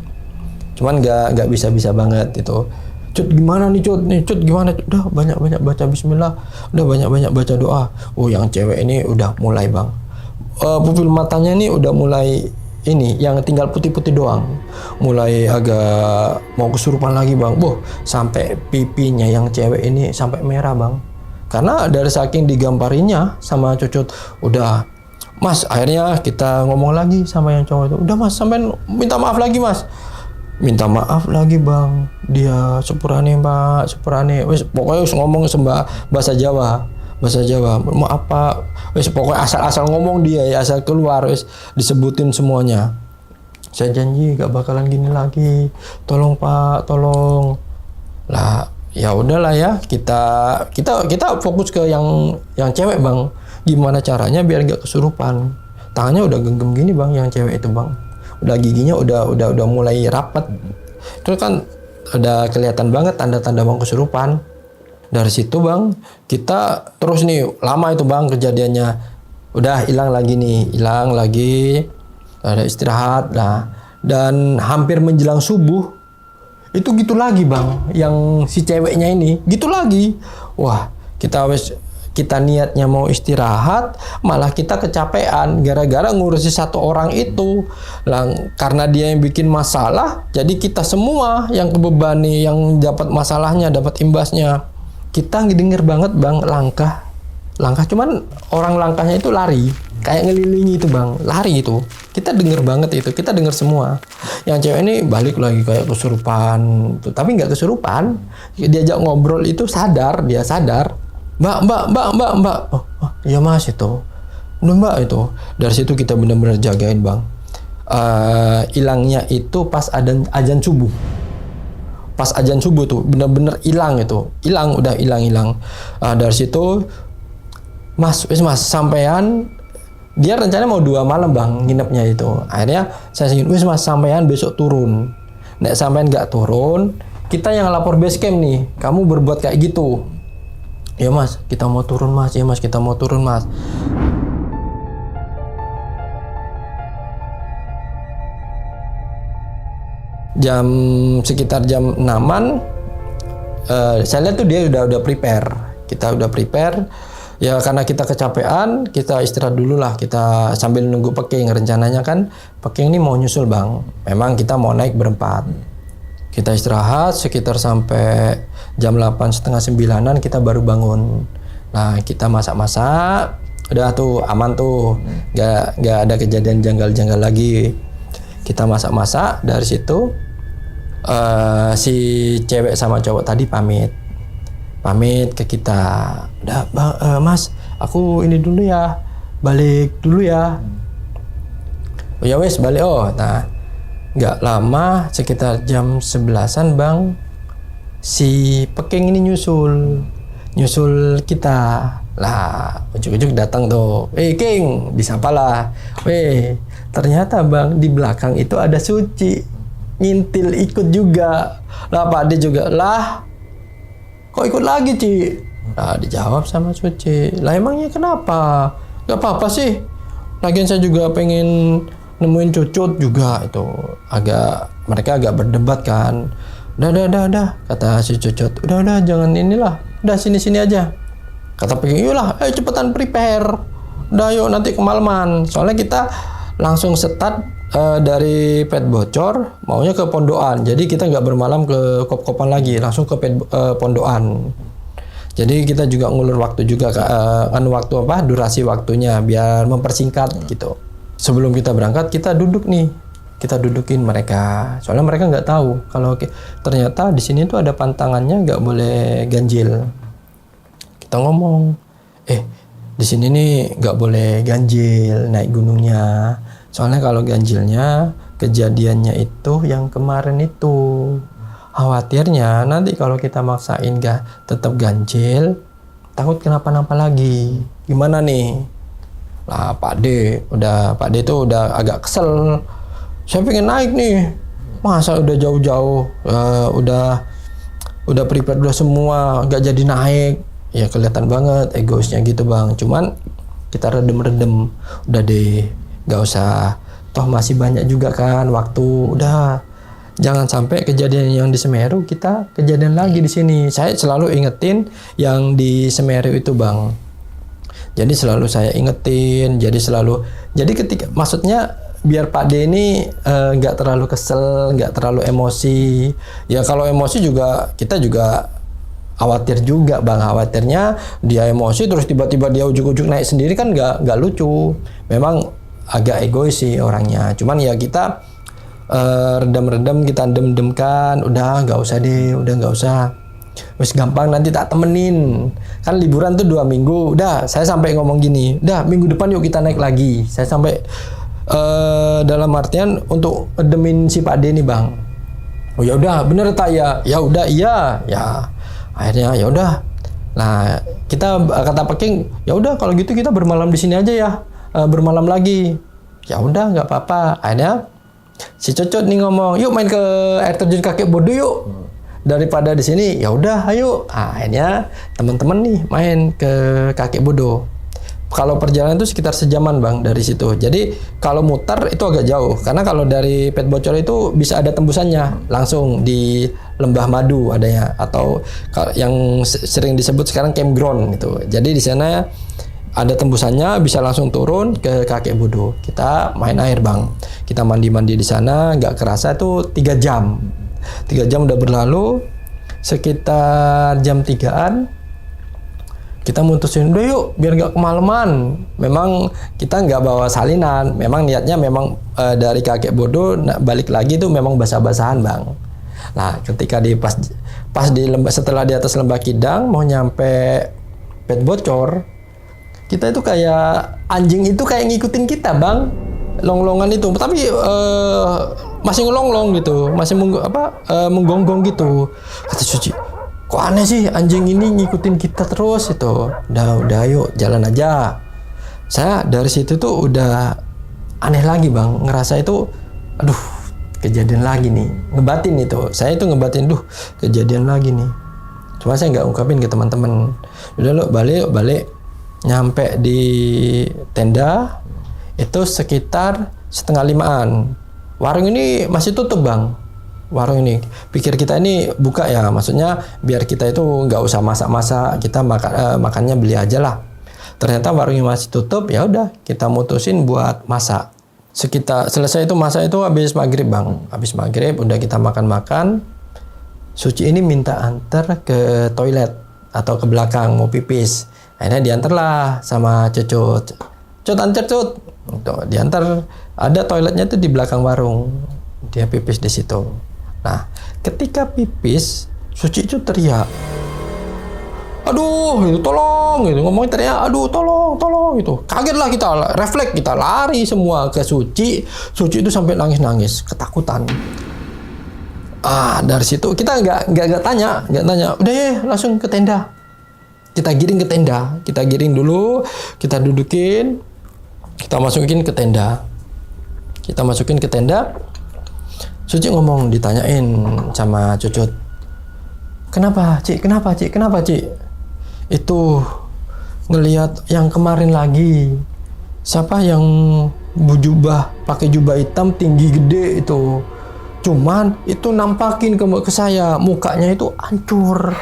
Cuman nggak bisa banget itu. Cut gimana nih Cut gimana? Udah banyak baca bismillah, udah banyak baca doa. Oh yang cewek ini udah mulai Bang. Pupil matanya ini udah mulai ini yang tinggal putih-putih doang. Mulai agak mau kesurupan lagi bang. Sampai pipinya yang cewek ini sampai merah bang. Karena dari saking digamparinya sama Cucut. Udah mas, akhirnya kita ngomong lagi sama yang cowok itu. Udah mas, sampai minta maaf lagi mas. Minta maaf lagi bang. Dia sepurane mbak, sepurane. Wis pokoknya ngomong bahasa Jawa. Mau apa? Wis pokoknya asal ngomong dia ya, asal keluar wis disebutin semuanya. Saya janji gak bakalan gini lagi. Tolong Pak, tolong. Lah, ya udahlah ya. Kita fokus ke yang cewek bang. Gimana caranya biar gak kesurupan? Tangannya udah genggam gini bang, yang cewek itu bang. Udah giginya udah mulai rapat. Itu kan udah kelihatan banget tanda-tanda bang kesurupan. Dari situ bang, kita terus nih, lama itu bang kejadiannya. Udah hilang lagi, ada istirahat. Nah, dan hampir menjelang subuh, itu gitu lagi bang, yang si ceweknya ini, gitu lagi. Wah, kita niatnya mau istirahat, malah kita kecapean gara-gara ngurusi satu orang itu. Karena dia yang bikin masalah, jadi kita semua yang kebebani, yang dapat masalahnya, dapat imbasnya. Kita ngedenger banget bang langkah, cuman orang langkahnya itu lari, kayak ngelilingi itu bang, lari itu. Kita denger banget itu, kita denger semua. Yang cewek ini balik lagi kayak kesurupan, tapi nggak kesurupan. Diajak ngobrol itu dia sadar. Mbak. Oh, iya mas itu. Udah mbak itu. Dari situ kita benar-benar jagain bang. Hilangnya itu pas azan subuh. Pas azan subuh tuh bener-bener hilang itu, udah hilang. Dari situ mas sampean, dia rencananya mau 2 malam bang nginepnya itu. Akhirnya saya ingin mas sampean besok turun. Nek sampean nggak turun, kita yang lapor base camp nih, kamu berbuat kayak gitu. Ya mas, kita mau turun mas. Sekitar jam 6-an, saya lihat tuh dia udah prepare. Kita udah prepare. Ya karena kita kecapean, kita istirahat dulu lah. Kita sambil nunggu Peking. Rencananya kan Peking ini mau nyusul bang. Memang kita mau naik berempat. Kita istirahat sekitar sampai jam 8:30-9-an kita baru bangun. Nah kita masak-masak. Udah tuh aman tuh. Gak ada kejadian janggal-janggal lagi. Kita masak-masak, dari situ si cewek sama cowok tadi pamit ke kita. Udah bang, mas, aku ini dulu ya, balik dulu ya. Oh ya wes balik. Nah nggak lama, sekitar jam 11-an bang, si Peking ini nyusul kita. Lah ujuk-ujuk datang tuh, King, disapa lah. Ternyata bang di belakang itu ada Suci, ngintil ikut juga. Lah Pak Ade juga, lah kok ikut lagi Ci? Nah dijawab sama Suci, lah emangnya kenapa? Gak apa-apa sih, lagian saya juga pengen nemuin Cucut juga. Itu mereka agak berdebat kan. Udah kata si Cucut, udah jangan inilah, udah sini aja. Kata Peking, iyalah, cepetan prepare. Udah yuk nanti kemalaman. Soalnya kita langsung start dari Pet Bocor maunya ke Pondokan. Jadi kita nggak bermalam ke Kop-Kopan lagi, langsung ke Pondokan. Jadi kita juga ngulur waktu juga durasi waktunya biar mempersingkat gitu. Sebelum kita berangkat kita dudukin mereka. Soalnya mereka nggak tahu kalau ternyata di sini tuh ada pantangannya, nggak boleh ganjil. Kita ngomong, di sini nih nggak boleh ganjil naik gunungnya. Soalnya kalau ganjilnya kejadiannya itu yang kemarin itu. Khawatirnya nanti kalau kita maksain tetap ganjil, takut kenapa-napa lagi. Gimana nih? Lah Pak D itu udah agak kesel. Saya pengen naik nih. Masa udah jauh-jauh, udah prepare udah semua, nggak jadi naik. Ya kelihatan banget egoisnya gitu bang. Cuman kita redem. Udah deh, nggak usah. Toh masih banyak juga kan waktu. Udah, jangan sampai kejadian yang di Semeru kita kejadian lagi di sini. Saya selalu ingetin yang di Semeru itu bang. Jadi selalu saya ingetin. Jadi ketika maksudnya biar Pak D ini nggak terlalu kesel, nggak terlalu emosi. Ya kalau emosi juga kita juga khawatir juga bang. Khawatirnya dia emosi terus tiba-tiba dia ujuk-ujuk naik sendiri kan nggak lucu. Memang agak egois sih orangnya. Cuman ya kita redam-redam, kita dem-demkan. Udah nggak usah deh, udah nggak usah. Wis gampang nanti tak temenin. Kan liburan tuh 2 minggu. Udah saya sampai ngomong gini. Udah minggu depan yuk kita naik lagi. Saya sampai dalam artian untuk demin si Pak D nih bang. Oh ya udah bener tak ya? Ya udah iya ya. Akhirnya ya udah. Nah kita kata Pak King ya udah kalau gitu kita bermalam di sini aja ya. Bermalam lagi. Ya udah nggak apa-apa. Akhirnya si Cocot nih ngomong yuk main ke air terjun Kakek Bodo yuk. Daripada di sini ya udah ayo. Akhirnya teman-teman nih main ke Kakek Bodo. Kalau perjalanan itu sekitar sejaman bang dari situ. Jadi kalau mutar itu agak jauh karena kalau dari Pet Bocor itu bisa ada tembusannya langsung di Lembah Madu adanya atau yang sering disebut sekarang campground gitu. Jadi di sana ada tembusannya bisa langsung turun ke Kakek Bodo. Kita main air bang. Kita mandi-mandi di sana nggak kerasa itu 3 jam. 3 jam udah berlalu. Sekitar jam 3-an kita mutusin udah yuk biar nggak kemalaman. Memang kita nggak bawa salinan, memang niatnya memang dari Kakek Bodo balik lagi tuh memang basah-basahan bang. Nah ketika pas di lembah, setelah di atas Lembah Kidang mau nyampe Pet Bocor, kita itu kayak anjing itu kayak ngikutin kita bang, longlongan itu, tapi masih ngelonglong gitu, masih menggonggong gitu. Kata Suci, kok aneh sih anjing ini ngikutin kita terus itu. Udah yuk jalan aja. Saya dari situ tuh udah aneh lagi bang, ngerasa itu aduh kejadian lagi nih, ngebatin itu. Saya itu ngebatin kejadian lagi nih. Cuma saya nggak ungkapin ke teman-teman. Udah lo balik nyampe di tenda itu sekitar 4:30-an. Warung ini masih tutup bang. Warung ini pikir kita ini buka ya, maksudnya biar kita itu nggak usah masak-masak, kita makannya beli aja lah. Ternyata warungnya masih tutup, ya udah kita mutusin buat masak. Sekitar selesai itu masak itu habis maghrib bang, habis maghrib udah kita makan-makan. Suci ini minta antar ke toilet atau ke belakang mau pipis. Akhirnya diantarlah sama Cucut. Cut antar Cut. Diantar, ada toiletnya itu di belakang warung. Dia pipis di situ. Nah, ketika pipis, Suci itu teriak, aduh, itu tolong, gitu. Ngomongnya teriak, aduh, tolong, gitu. Kagetlah kita, refleks kita lari semua ke Suci. Suci itu sampai nangis-nangis, ketakutan. Dari situ kita nggak tanya, udah ya, langsung ke tenda. Kita giring ke tenda, kita giring dulu, kita dudukin, kita masukin ke tenda. Suci ngomong, ditanyain sama Cucut, kenapa Cik? Itu ngelihat yang kemarin lagi, siapa yang pakai jubah hitam tinggi gede itu, cuman itu nampakin ke saya, mukanya itu hancur.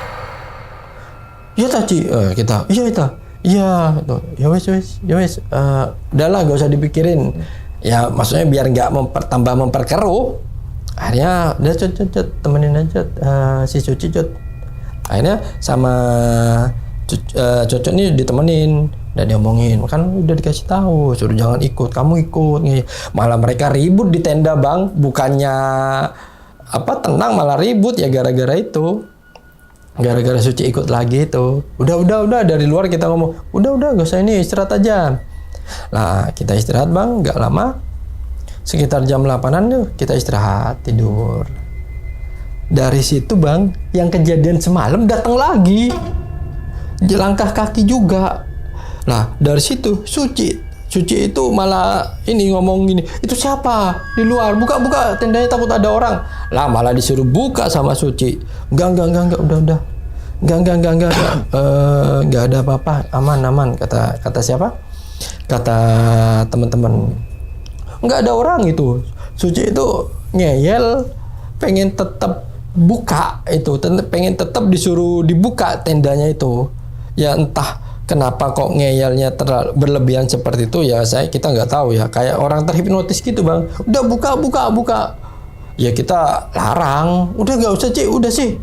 Iya tak Cik? Kita, iya itu, ya wes, udahlah gak usah dipikirin. Ya maksudnya biar nggak tambah memperkeruh. Akhirnya udah Cut, temenin aja si Suci Cut. Akhirnya sama Cucut nih ditemenin, udah diomongin, kan udah dikasih tahu suruh jangan ikut, kamu ikut nih. Malah mereka ribut di tenda bang, bukannya tenang malah ribut ya gara-gara itu. Gara-gara Suci ikut lagi itu. Udah dari luar kita ngomong, udah gak usah ini, istirahat aja. Nah kita istirahat bang, gak lama. Sekitar jam 8-an tuh kita istirahat, tidur. Dari situ bang, yang kejadian semalam datang lagi. Langkah kaki juga. Nah dari situ Suci itu malah ini ngomong gini, itu siapa di luar, buka tendanya takut ada orang. Lah malah disuruh buka sama Suci. Enggak, udah. Enggak ada apa-apa, aman. Kata siapa? Kata teman-teman. Enggak ada orang itu. Suci itu ngeyel, pengen tetap buka itu, pengen tetap disuruh dibuka tendanya itu. Ya entah kenapa kok ngeyelnya terlalu berlebihan seperti itu ya kita nggak tahu ya, kayak orang terhipnotis gitu bang. Udah buka ya kita larang, udah nggak usah Ci, udah sih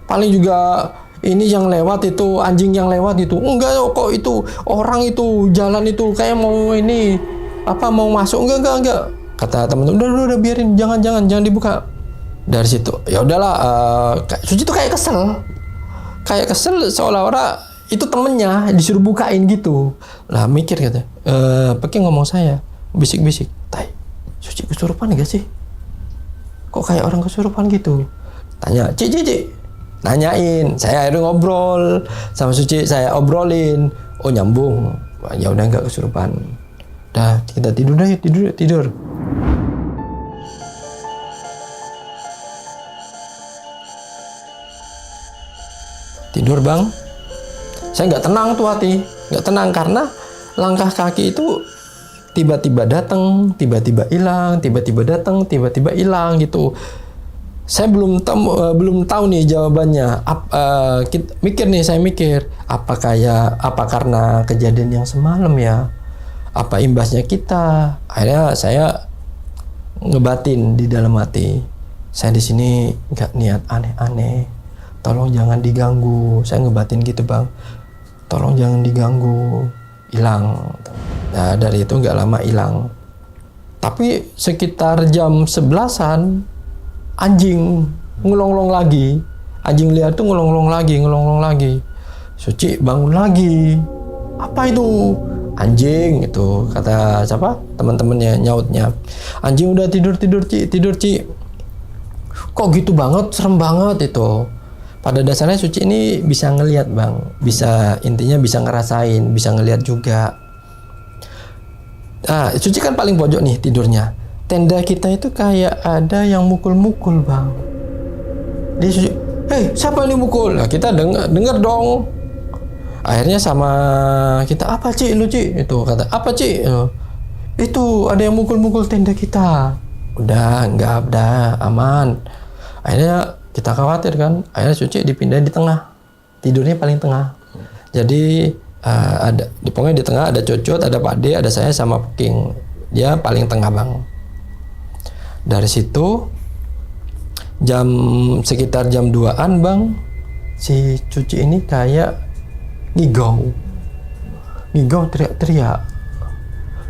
paling juga ini yang lewat itu anjing yang lewat itu enggak kok, itu orang itu jalan itu kayak mau ini mau masuk, enggak kata teman-teman. Udah biarin, jangan dibuka. Dari situ ya udahlah, Suci tuh kayak kesel seolah-olah itu temennya disuruh bukain gitu lah. Mikir kata Peking ngomong saya bisik-bisik, tai Suci kesurupan gak sih, kok kayak orang kesurupan gitu. Tanya Ci, nanyain. Saya akhirnya ngobrol sama Suci, saya obrolin, oh nyambung, ya udah nggak kesurupan. Dah kita tidur dah, tidur. Tidur bang, saya nggak tenang tuh hati, nggak tenang karena langkah kaki itu tiba-tiba datang, tiba-tiba hilang, tiba-tiba datang, tiba-tiba hilang gitu. Saya belum tahu nih jawabannya. Saya mikir apa karena kejadian yang semalam ya, apa imbasnya kita. Akhirnya saya ngebatin di dalam hati, saya di sini nggak niat aneh-aneh, tolong jangan diganggu. Saya ngebatin gitu bang, tolong jangan diganggu, hilang. Nah dari itu nggak lama hilang, tapi sekitar jam 11-an anjing ngelonglong lagi. Anjing liar tuh ngelonglong lagi. Suci bangun lagi. Apa itu? Anjing itu, kata siapa? Teman-temannya nyautnya. Anjing udah tidur Ci. Kok gitu banget, serem banget itu. Pada dasarnya Suci ini bisa ngelihat bang, intinya bisa ngerasain, bisa ngelihat juga. Suci kan paling pojok nih tidurnya. Tenda kita itu kayak ada yang mukul-mukul bang. Dia Suci, hei siapa ini mukul? Nah, kita denger dong. Akhirnya sama kita, apa Ci lu Ci? Itu kata, apa Ci? Itu ada yang mukul-mukul tenda kita. Udah enggak, udah aman. Akhirnya kita khawatir kan. Akhirnya Suci dipindahin di tengah. Tidurnya paling tengah. Jadi pokoknya di tengah ada Cocot, ada Pak D, ada saya sama Peking. Dia paling tengah bang. Dari situ sekitar jam 2-an bang, si Cuci ini kayak ngigau teriak-teriak,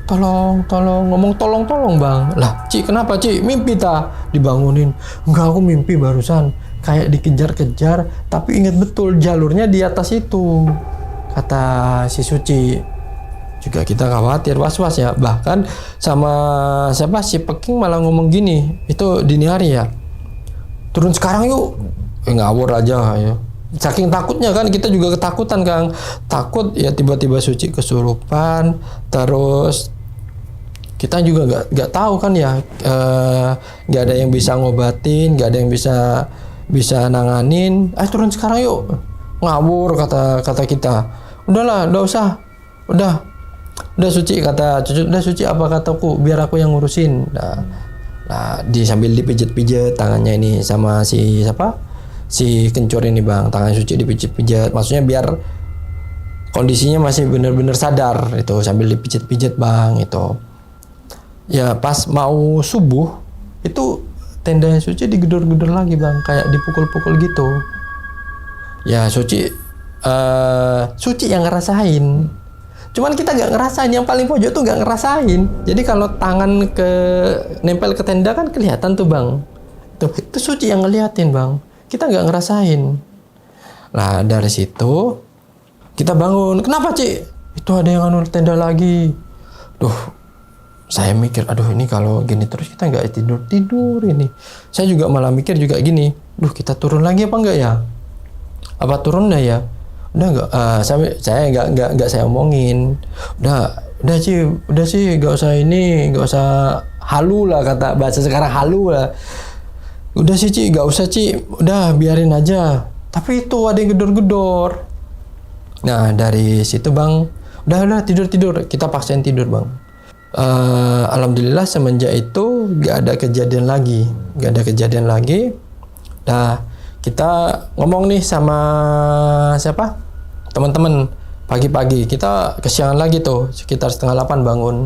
tolong ngomong tolong bang. Lah Ci kenapa Ci, mimpi tak? Dibangunin, enggak aku mimpi barusan kayak dikejar-kejar, tapi ingat betul jalurnya di atas itu, kata si Suci. Juga kita khawatir, was-was ya. Bahkan sama si Peking malah ngomong gini, itu dini hari ya, turun sekarang yuk. Ngawur aja ya. Saking takutnya kan, kita juga ketakutan Kang. Takut ya tiba-tiba Suci kesurupan. Terus kita juga nggak tahu kan ya, nggak ada yang bisa ngobatin, nggak ada yang bisa nanganin. Turun sekarang yuk. Ngawur kata kita. Udahlah, udah usah. Udah Suci, kata Cucu, udah Suci apa kataku, biar aku yang ngurusin. Nah, sambil dipijat-pijat tangannya ini sama si kencur ini bang, tangan Suci dipijat-pijat, maksudnya biar kondisinya masih benar-benar sadar itu, sambil dipijat-pijat bang itu. Ya pas mau subuh itu tendanya Suci digedor-gedor lagi bang, kayak dipukul-pukul gitu. Ya Suci yang ngerasain. Cuman kita nggak ngerasain, yang paling pojok tuh nggak ngerasain. Jadi kalau tangan nempel ke tenda kan kelihatan tuh bang. Itu Suci yang ngeliatin bang. Kita nggak ngerasain. Nah dari situ kita bangun. Kenapa Ci? Itu ada yang tenda lagi. Saya mikir, ini kalau gini terus kita nggak tidur ini. Saya juga malah mikir juga gini. Kita turun lagi apa enggak ya? Apa turun dah ya? Udah enggak, saya enggak saya omongin. Udah sih, enggak usah halu lah, kata bahasa sekarang halu lah. Udah sih Ci, enggak usah Ci, udah biarin aja. Tapi itu ada yang gedor-gedor. Nah dari situ bang, udah tidur, kita paksain tidur bang. Alhamdulillah semenjak itu enggak ada kejadian lagi. Nah kita ngomong nih sama teman-teman, pagi-pagi kita kesiangan lagi tuh, sekitar 7:30 bangun.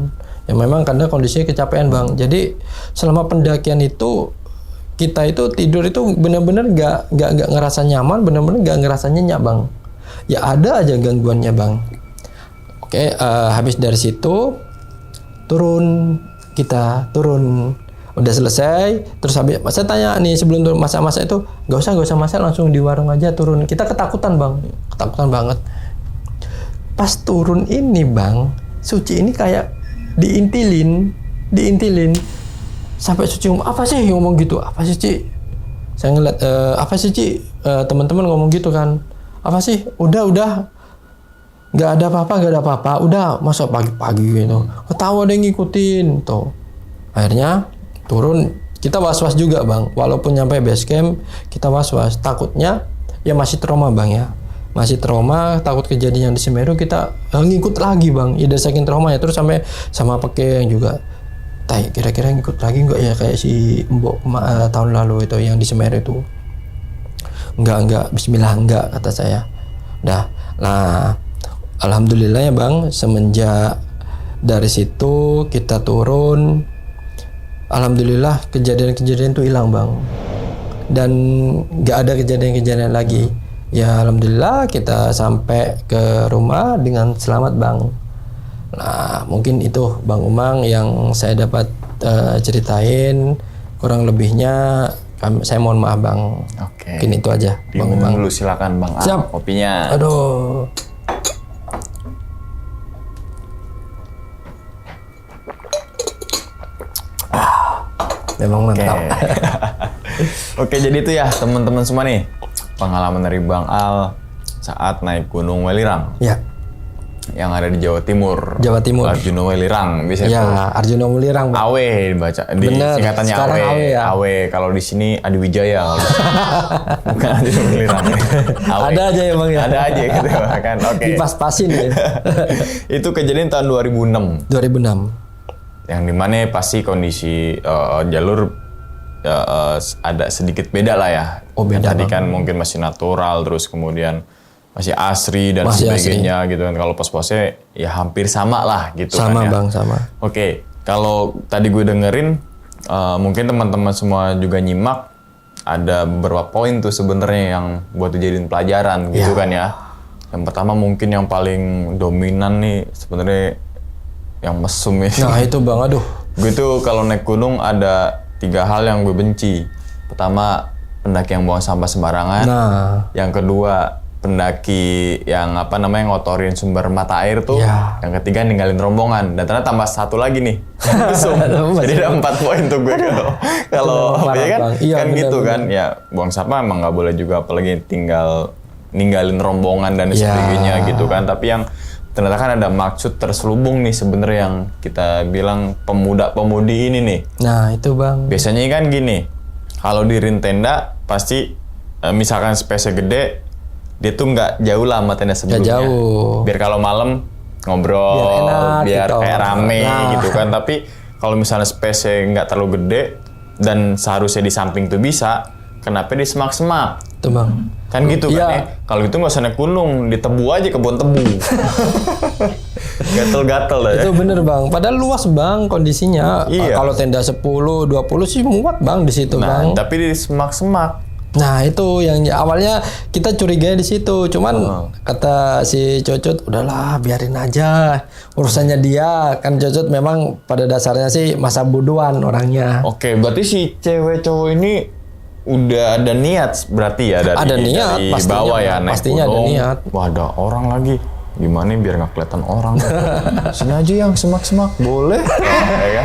Ya memang karena kondisinya kecapean Bang. Jadi selama pendakian itu kita itu tidur itu benar-benar nggak ngerasa nyaman, benar-benar nggak ngerasa nyenyak Bang. Ya ada aja gangguannya Bang. Oke, habis dari situ kita turun. Udah selesai, terus habis saya tanya nih sebelum turun masak-masak itu, nggak usah masak, langsung di warung aja turun. Kita ketakutan Bang, ketakutan banget. Pas turun ini Bang, Suci ini kayak diintilin. Sampai Suci ngomong, apa sih ngomong gitu? Apa sih Ci? Saya ngeliat, apa sih Ci? Teman-teman ngomong gitu kan. Apa sih? Udah. Nggak ada apa-apa. Udah, masuk pagi-pagi gitu. Tahu ada yang ngikutin. Tuh. Akhirnya turun. Kita was-was juga Bang. Walaupun nyampe base camp, kita was-was. Takutnya, ya masih trauma Bang ya. Masih trauma, takut kejadian yang di Semeru, kita ngikut lagi Bang. Ya dari saking traumanya. Terus sampai sama Pekeng juga. Kira-kira ngikut lagi nggak ya kayak si Mbok tahun lalu itu yang di Semeru itu. Enggak, bismillah enggak kata saya. Nah, alhamdulillah ya Bang, semenjak dari situ kita turun, alhamdulillah kejadian-kejadian itu hilang Bang. Dan nggak ada kejadian-kejadian lagi. Ya alhamdulillah kita sampai ke rumah dengan selamat Bang. Nah, mungkin itu Bang Umang yang saya dapat ceritain. Kurang lebihnya saya mohon maaf Bang. Oke. Mungkin itu aja Bang Umang. Dulu silakan Bang. Siap. Kopinya. Aduh. Memang mantap. Oke, jadi itu ya teman-teman semua nih pengalaman dari Bang Al saat naik Gunung Welirang. Ya. Yang ada di Jawa Timur. Arjuna Welirang biasanya. Ya, Arjuna Welirang. Bang. AW dibaca di singkatannya AW. Ya. AW kalau di sini Adi Wijaya. Bukan Arjuna Welirang. Ada aja ya Bang ya. Ada aja gitu kan. Oke. Dipas-pasin ya. Itu kejadian tahun 2006. Yang dimana pasti kondisi jalur ada sedikit beda lah ya. Oh beda. Tadi kan mungkin masih natural, terus kemudian masih asri dan sebagainya gitu kan. Kalau pos-posnya ya hampir sama lah gitu sama, kan ya. Bang, sama. Oke, kalau tadi gue dengerin mungkin teman-teman semua juga nyimak ada beberapa poin tuh sebenarnya yang buat dijadiin pelajaran gitu kan ya. Yang pertama mungkin yang paling dominan nih sebenarnya yang mesum ini. Nah itu Bang, aduh. Gue tuh kalau naik gunung ada 3 hal yang gue benci. Pertama, pendaki yang buang sampah sembarangan. Nah. Yang kedua, pendaki yang ngotorin sumber mata air tuh. Ya. Yang ketiga, ninggalin rombongan. Dan ternyata tambah satu lagi nih. Jadi ada 4 poin tuh gue kalau ya kan, iya, kan bener, gitu bener. kan. Ya buang sampah emang nggak boleh juga, apalagi tinggal ninggalin rombongan dan sebagainya gitu kan. Tapi yang ternyata kan ada maksud terselubung nih sebenarnya yang kita bilang pemuda-pemudi ini nih. Nah itu Bang. Biasanya kan gini, kalau diriin tenda pasti misalkan space-nya gede, dia tuh nggak jauh lah sama tenda sebelumnya. Nggak jauh. Biar kalau malam ngobrol, biar enak, biar gitu. kayak rame Nah. gitu kan. Tapi kalau misalnya space-nya nggak terlalu gede dan seharusnya di samping tuh bisa, kenapa di semak-semak? Itu Bang. Kan gitu kan ya. Kalau gitu nggak usah naik gunung, ditebu aja kebun tebu. Gatel-gatel lah ya. Itu bener Bang. Padahal luas Bang kondisinya. Iya. Kalau tenda 10, 20 sih muat Bang di situ Bang. Tapi di semak-semak. Nah itu yang awalnya kita curiga di situ. Cuman kata si Cocot, udahlah biarin aja urusannya dia. Kan Cocot memang pada dasarnya sih masa bodohan orangnya. Oke, berarti si cewek cowok ini udah ada niat berarti ya ada dari pastinya, bawah ya naik pastinya gunung. ada niat. Wah, ada orang lagi. Gimana biar nggak kelihatan orang? Sini aja yang semak-semak boleh? Ya,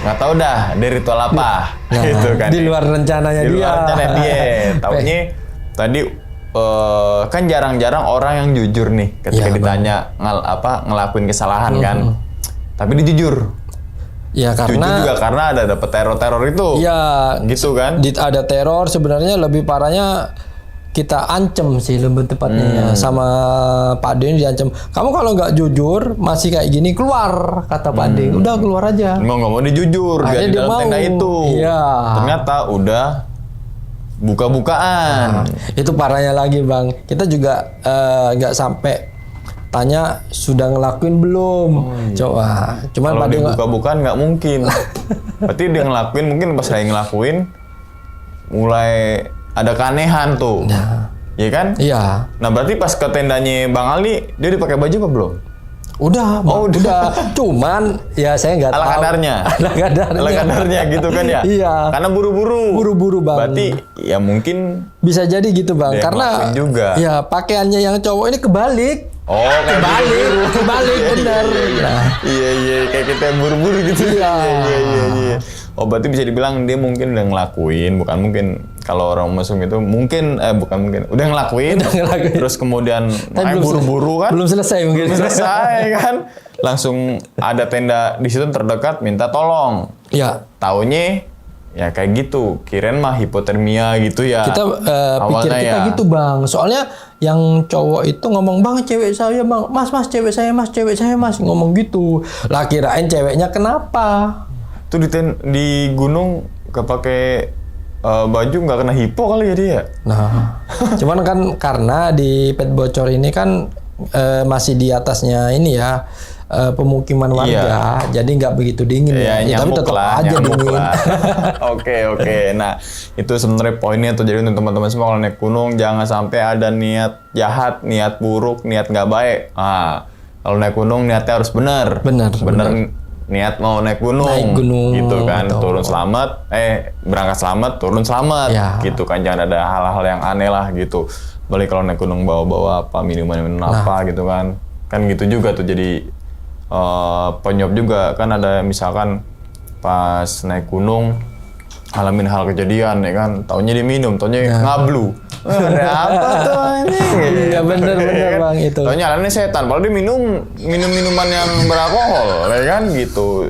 nggak tahu dah dari ritual apa. Nah, gitu kan. di luar rencananya di dia. luar rencana dia. Taunya tadi kan jarang-jarang orang yang jujur nih ketika ditanya ngelakuin kesalahan kan. Tapi dia jujur. Ya karena jujur juga karena ada dapet teror itu. Ya gitu kan. Ada teror, sebenarnya lebih parahnya kita ancam sih lebih tepatnya ya. Sama Pak Den diancam. Kamu kalau nggak jujur masih kayak gini keluar, kata Pak Den. Udah keluar aja. Nggak mau dijujur biar di dalam tenda itu. Iya. Ternyata udah buka-bukaan. Itu parahnya lagi Bang. Kita juga nggak sampai tanya sudah ngelakuin belum. Coba. Cuman kalau dibuka-bukaan nggak mungkin. Berarti dia ngelakuin, mungkin pas saya ngelakuin mulai ada keanehan tuh. Iya kan? Iya. Nah berarti pas ke tendanya Bang Ali, dia udah pakai baju apa belum? Udah. Cuman ya saya nggak tahu. Ala kadarnya gitu kan ya? Iya. Karena buru-buru Bang. Berarti ya mungkin bisa jadi gitu Bang. Karena juga. Ya pakaiannya yang cowok ini kebalik. Oh, kebalik benar. Iya, kayak kita yang buru-buru gitu. Iya. Oh, berarti bisa dibilang dia mungkin udah ngelakuin, bukan mungkin. Kalau orang mesum itu mungkin, udah ngelakuin. Terus kemudian buru-buru kan? Belum selesai mungkin. Kan? Langsung ada tenda di situ terdekat minta tolong. Iya. Taunya ya kayak gitu. Kirain mah hipotermia gitu ya. Kita pikir kita gitu Bang. Soalnya yang cowok itu ngomong, Bang cewek saya Bang, Mas cewek saya Mas ngomong gitu. Lah kirain ceweknya kenapa? Tuh di gunung gak pakai baju nggak kena hipo kali ya dia. Nah, cuman kan karena di Pet Bocor ini kan masih di atasnya ini ya pemukiman warga, jadi nggak begitu dingin ya. Tapi tetap aja dingin. Oke. Nah itu sebenarnya poinnya tuh. Jadi untuk teman-teman semua kalau naik gunung jangan sampai ada niat jahat, niat buruk, niat nggak baik. Kalau naik gunung niatnya harus benar. Benar. Niat mau naik gunung gitu kan, betul. Turun selamat, berangkat selamat, turun selamat, gitu kan, jangan ada hal-hal yang aneh lah gitu. Balik kalau naik gunung bawa minuman apa gitu kan gitu juga tuh jadi penyop juga kan. Ada misalkan pas naik gunung alamin hal kejadian ya kan, taunya diminum, taunya ngablu. Ada apa tuh ini? Iya bener Bang itu. Taunya alasannya setan, padahal dia minum minuman yang beralkohol, ya kan gitu.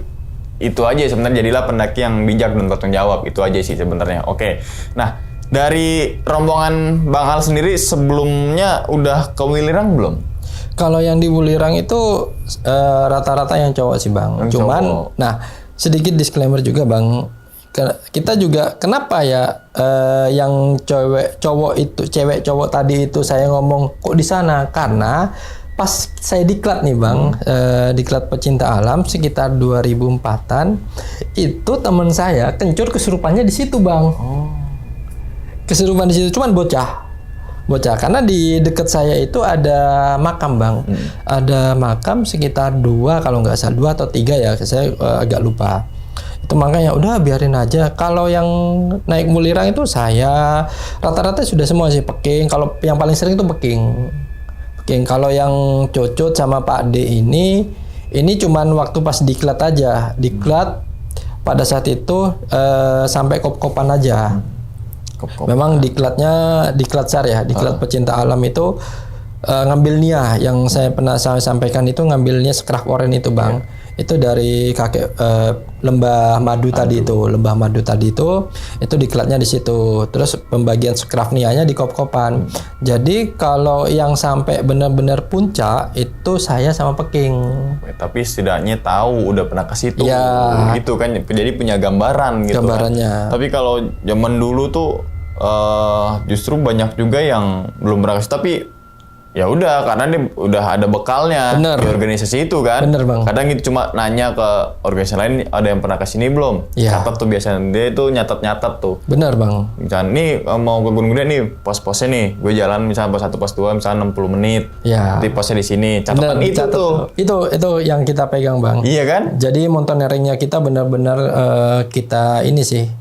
Itu aja sebenarnya, jadilah pendaki yang bijak dan bertanggung jawab, itu aja sih sebenarnya. Oke. Nah, dari rombongan Bang Al sendiri sebelumnya udah ke Wulirang belum? Kalau yang di Wulirang itu rata-rata yang cowok sih Bang. Cuman nah, sedikit disclaimer juga Bang. Kita juga kenapa ya yang cewek cowok tadi itu saya ngomong kok di sana, karena pas saya diklat nih Bang, diklat pecinta alam sekitar 2004-an itu teman saya kencur kesurupannya di situ Bang. Kesurupan di situ, cuman bocah karena di dekat saya itu ada makam Bang. Ada makam sekitar 2 kalau nggak salah, 2 atau 3 ya, saya agak lupa. Itu makanya udah biarin aja. Kalau yang naik Wulirang itu saya rata-rata sudah semua sih Peking. Kalau yang paling sering itu Peking. Kalau yang Cocot sama Pak D ini cuman waktu pas diklat aja. Diklat pada saat itu sampai kop-kopan aja. Memang diklat SAR ya, diklat pecinta alam itu ngambil nia yang saya pernah sampaikan itu, ngambilnya Sekraf Oren itu Bang. Itu dari kakek lembah madu tadi itu diklatnya di situ. Terus pembagian Sekraf nianya di kop-kopan. Jadi kalau yang sampai benar-benar puncak itu saya sama Peking. Tapi setidaknya tahu udah pernah ke situ. Ya. Gitu kan, jadi punya gambaran gitu. Gambarannya. Kan. Tapi kalau zaman dulu tuh justru banyak juga yang belum pernah ke situ, tapi ya udah karena dia udah ada bekalnya di organisasi itu kan. Bener Bang. Kadang gitu cuma nanya ke organisasi lain, ada yang pernah kesini belum? Ya. Catat tuh biasanya, dia itu nyatat tuh. Bener Bang. Misalnya nih mau ke Gunung Gede nih, pos-posnya nih, gue jalan misalnya pos 1, pos 2 misalnya 60 menit. Ya. Nanti posnya di sini, catatan itu tuh. Itu yang kita pegang Bang. Iya kan? Jadi mountaineeringnya kita benar-benar kita ini sih.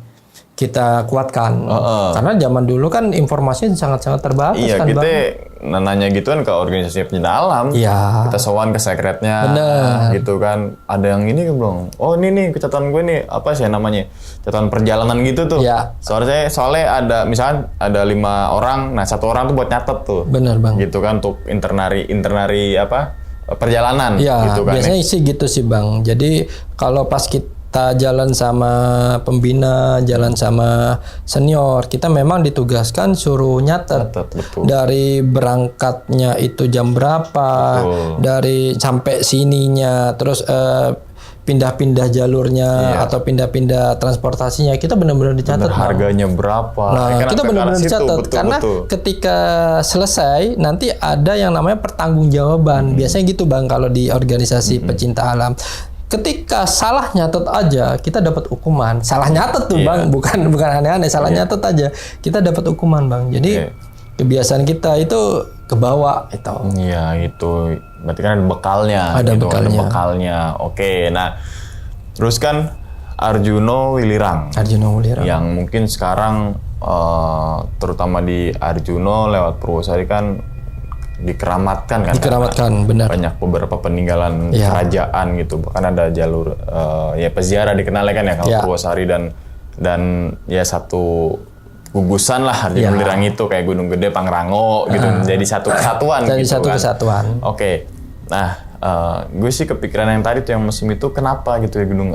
Kita kuatkan. Karena zaman dulu kan informasinya sangat-sangat terbatas kan Bang. Iya, kita nanya gituan ke organisasi pecinta alam. Iya. Kita sowan ke sekretnya. Bener. Gitu kan. Ada yang ini belum? Oh ini nih catatan gue nih. Apa sih namanya? Catatan perjalanan gitu tuh. Iya. Soalnya ada misalkan ada 5 orang. Nah 1 orang tuh buat nyatet tuh. Bener Bang. Gitu kan untuk internari apa? Perjalanan. Iya. Gitu kan, biasanya sih gitu sih Bang. Jadi kalau pas kita jalan sama pembina, jalan sama senior, kita memang ditugaskan suruh nyatet. Dari berangkatnya itu jam berapa, dari sampai sininya, terus pindah-pindah jalurnya atau pindah-pindah transportasinya, kita benar-benar dicatat. Harganya berapa? Nah, kita benar-benar dicatat karena ketika selesai nanti ada yang namanya pertanggungjawaban. Biasanya gitu Bang kalau di organisasi pecinta alam. Ketika salah nyatet aja kita dapat hukuman. Salah nyatet tuh Bang, bukan aneh-aneh, salah nyatet aja kita dapat hukuman Bang. Jadi kebiasaan kita itu kebawa itu. Iya itu. Berarti kan ada bekalnya. Ada gitu, bekalnya. Ada bekalnya. Oke, nah terus kan Arjuno Willirang. Yang mungkin sekarang terutama di Arjuno lewat Purwosari kan dikeramatkan kan. Dikeramatkan, benar. Banyak beberapa peninggalan kerajaan gitu. Bahkan ada jalur peziarah dikenalnya kan ya kalau Purwosari dan ya satu gugusan lah Arjuno Willirang itu kayak Gunung Gede, Pangrango gitu menjadi satu kesatuan. Jadi gitu satu kan. kesatuan. Oke, nah gue sih kepikiran yang tadi tuh yang musim itu kenapa gitu ya gunung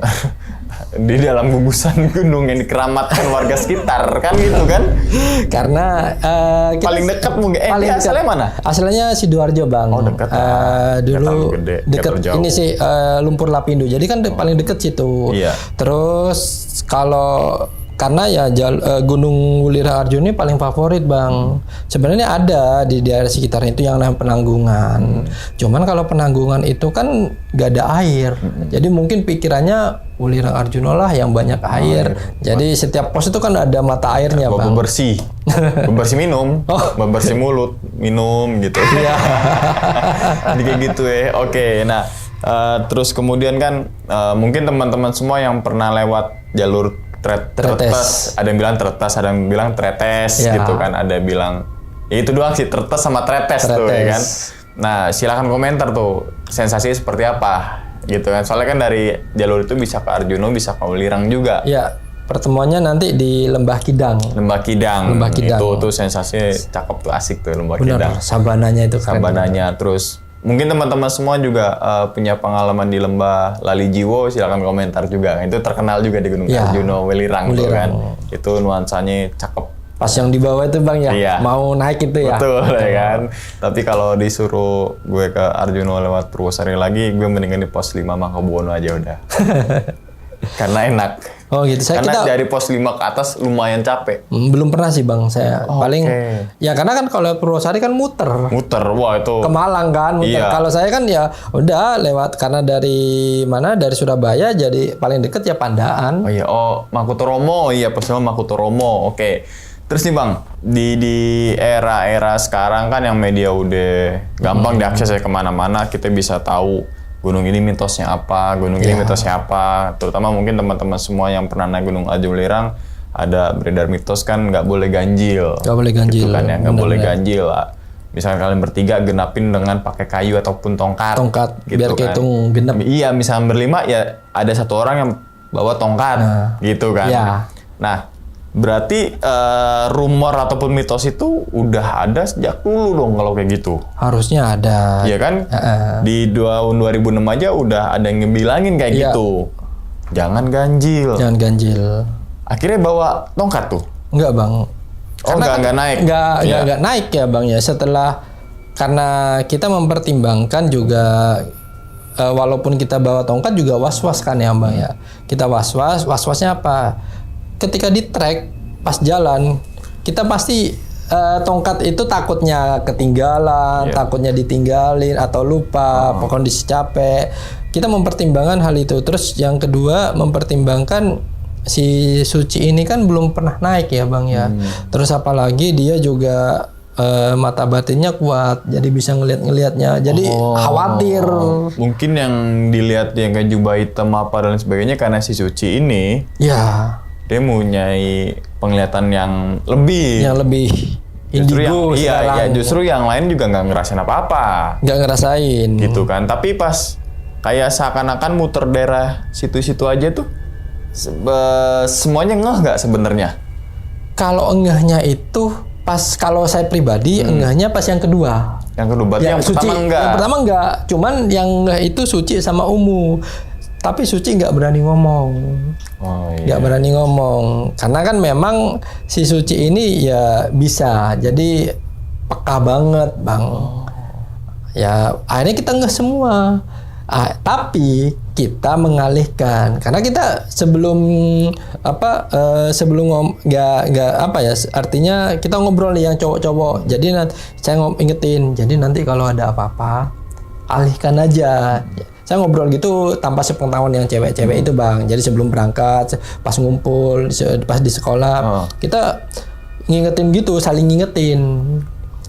di dalam gugusan gunung yang dikeramatkan warga sekitar kan gitu kan? Karena paling dekat mungkin. Asalnya mana? Asalnya Sidoarjo Bang. Oh dekat. Dulu dekat ini sih Lumpur Lapindo. Jadi kan paling dekat situ. Iya. Terus kalau karena ya Gunung Wulira Arjuna ini paling favorit Bang. Sebenarnya ada di daerah sekitarnya itu yang namanya Penanggungan. Cuman kalau Penanggungan itu kan gak ada air. Jadi mungkin pikirannya Wulira Arjuna lah yang banyak air. Jadi setiap pos itu kan ada mata airnya Bang. Bebersih minum, bebersih mulut, minum gitu. Iya. Jadi kayak gitu ya. Oke, nah terus kemudian kan mungkin teman-teman semua yang pernah lewat jalur Tretes, ada yang bilang Tretes, ada yang bilang Tretes gitu kan, ada yang bilang ya itu doang sih, Tretes sama Tretes tuh ya kan. Nah silakan komentar tuh sensasinya seperti apa gitu kan, soalnya kan dari jalur itu bisa ke Arjuno, bisa ke Willirang juga. Ya pertemuannya nanti di Lembah Kidang. Itu tuh sensasinya cakep tuh, asik tuh Lembah Kidang. Sabananya itu keren. Sabananya terus. Mungkin teman-teman semua juga punya pengalaman di Lembah Lali Jiwo, silakan komentar juga. Itu terkenal juga di Gunung Arjuno Willirang tuh kan. Itu nuansanya cakep. Pas yang di bawah itu Bang ya, mau naik itu ya. Betul ya kan. Tapi kalau disuruh gue ke Arjuno lewat Purwosari lagi, gue mendingan di pos 5 Mangkubuwono aja udah. Karena enak. Oh gitu. Karena dari pos 5 ke atas lumayan capek. Belum pernah sih Bang saya. Paling ya karena kan kalau Purwosari kan muter. Wah itu. Ke Malang kan muter. Iya. Kalau saya kan ya udah lewat, karena dari Surabaya jadi paling deket ya Pandaan. Makutoromo. Iya, pos 5 Makutoromo. Oke. Terus nih Bang, di era-era sekarang kan yang media udah gampang diakses ya kemana-mana, kita bisa tahu gunung ini mitosnya apa, gunung ini mitosnya apa. Terutama mungkin teman-teman semua yang pernah naik Gunung Arjuno Willirang, ada beredar mitos kan nggak boleh ganjil. Nggak boleh ganjil. Gitu kan ya, nggak boleh ganjil. Misalnya kalian bertiga genapin dengan pakai kayu ataupun tongkat. Gitu biar kehitung genap. Iya, misalnya berlima ya ada satu orang yang bawa tongkat, gitu kan. Iya. Nah, berarti rumor ataupun mitos itu udah ada sejak dulu dong kalau kayak gitu. Harusnya ada. Iya kan? Di tahun 2006 aja udah ada yang ngebilangin kayak gitu. Jangan ganjil. Akhirnya bawa tongkat tuh? Enggak Bang. Enggak naik? Enggak naik ya Bang ya. Setelah, karena kita mempertimbangkan juga walaupun kita bawa tongkat juga was-was kan ya Bang ya. Kita was-wasnya apa? Ketika di trek pas jalan kita pasti tongkat itu takutnya ketinggalan, takutnya ditinggalin atau lupa, kondisi capek. Kita mempertimbangkan hal itu. Terus yang kedua mempertimbangkan si Suci ini kan belum pernah naik ya Bang ya. Terus apalagi dia juga mata batinnya kuat, jadi bisa ngelihatnya. Jadi khawatir. Mungkin yang dilihat yang kayak jubah hitam apa dan sebagainya karena si Suci ini. Ya. Dia mempunyai penglihatan yang lebih indigo justru yang lain juga nggak ngerasain apa-apa. Nggak ngerasain. Gitu kan. Tapi pas kayak seakan-akan muter daerah situ-situ aja tuh semuanya ngeh nggak sebenarnya? Kalau engahnya itu pas, kalau saya pribadi engahnya pas yang kedua. Yang kedua berarti yang Suci, pertama enggak. Yang pertama enggak, cuman yang engah itu Suci sama Umu. Tapi Suci nggak berani ngomong. Nggak berani ngomong. Karena kan memang si Suci ini ya bisa. Jadi peka banget Bang. Ya akhirnya kita ngeh semua. Tapi kita mengalihkan karena kita sebelum artinya kita ngobrol nih yang cowok-cowok. Jadi saya ingetin, jadi nanti kalau ada apa-apa alihkan aja. Saya ngobrol gitu tanpa sepengetahuan yang cewek-cewek itu Bang. Jadi sebelum berangkat, pas ngumpul, pas di sekolah, kita ngingetin gitu, saling ngingetin.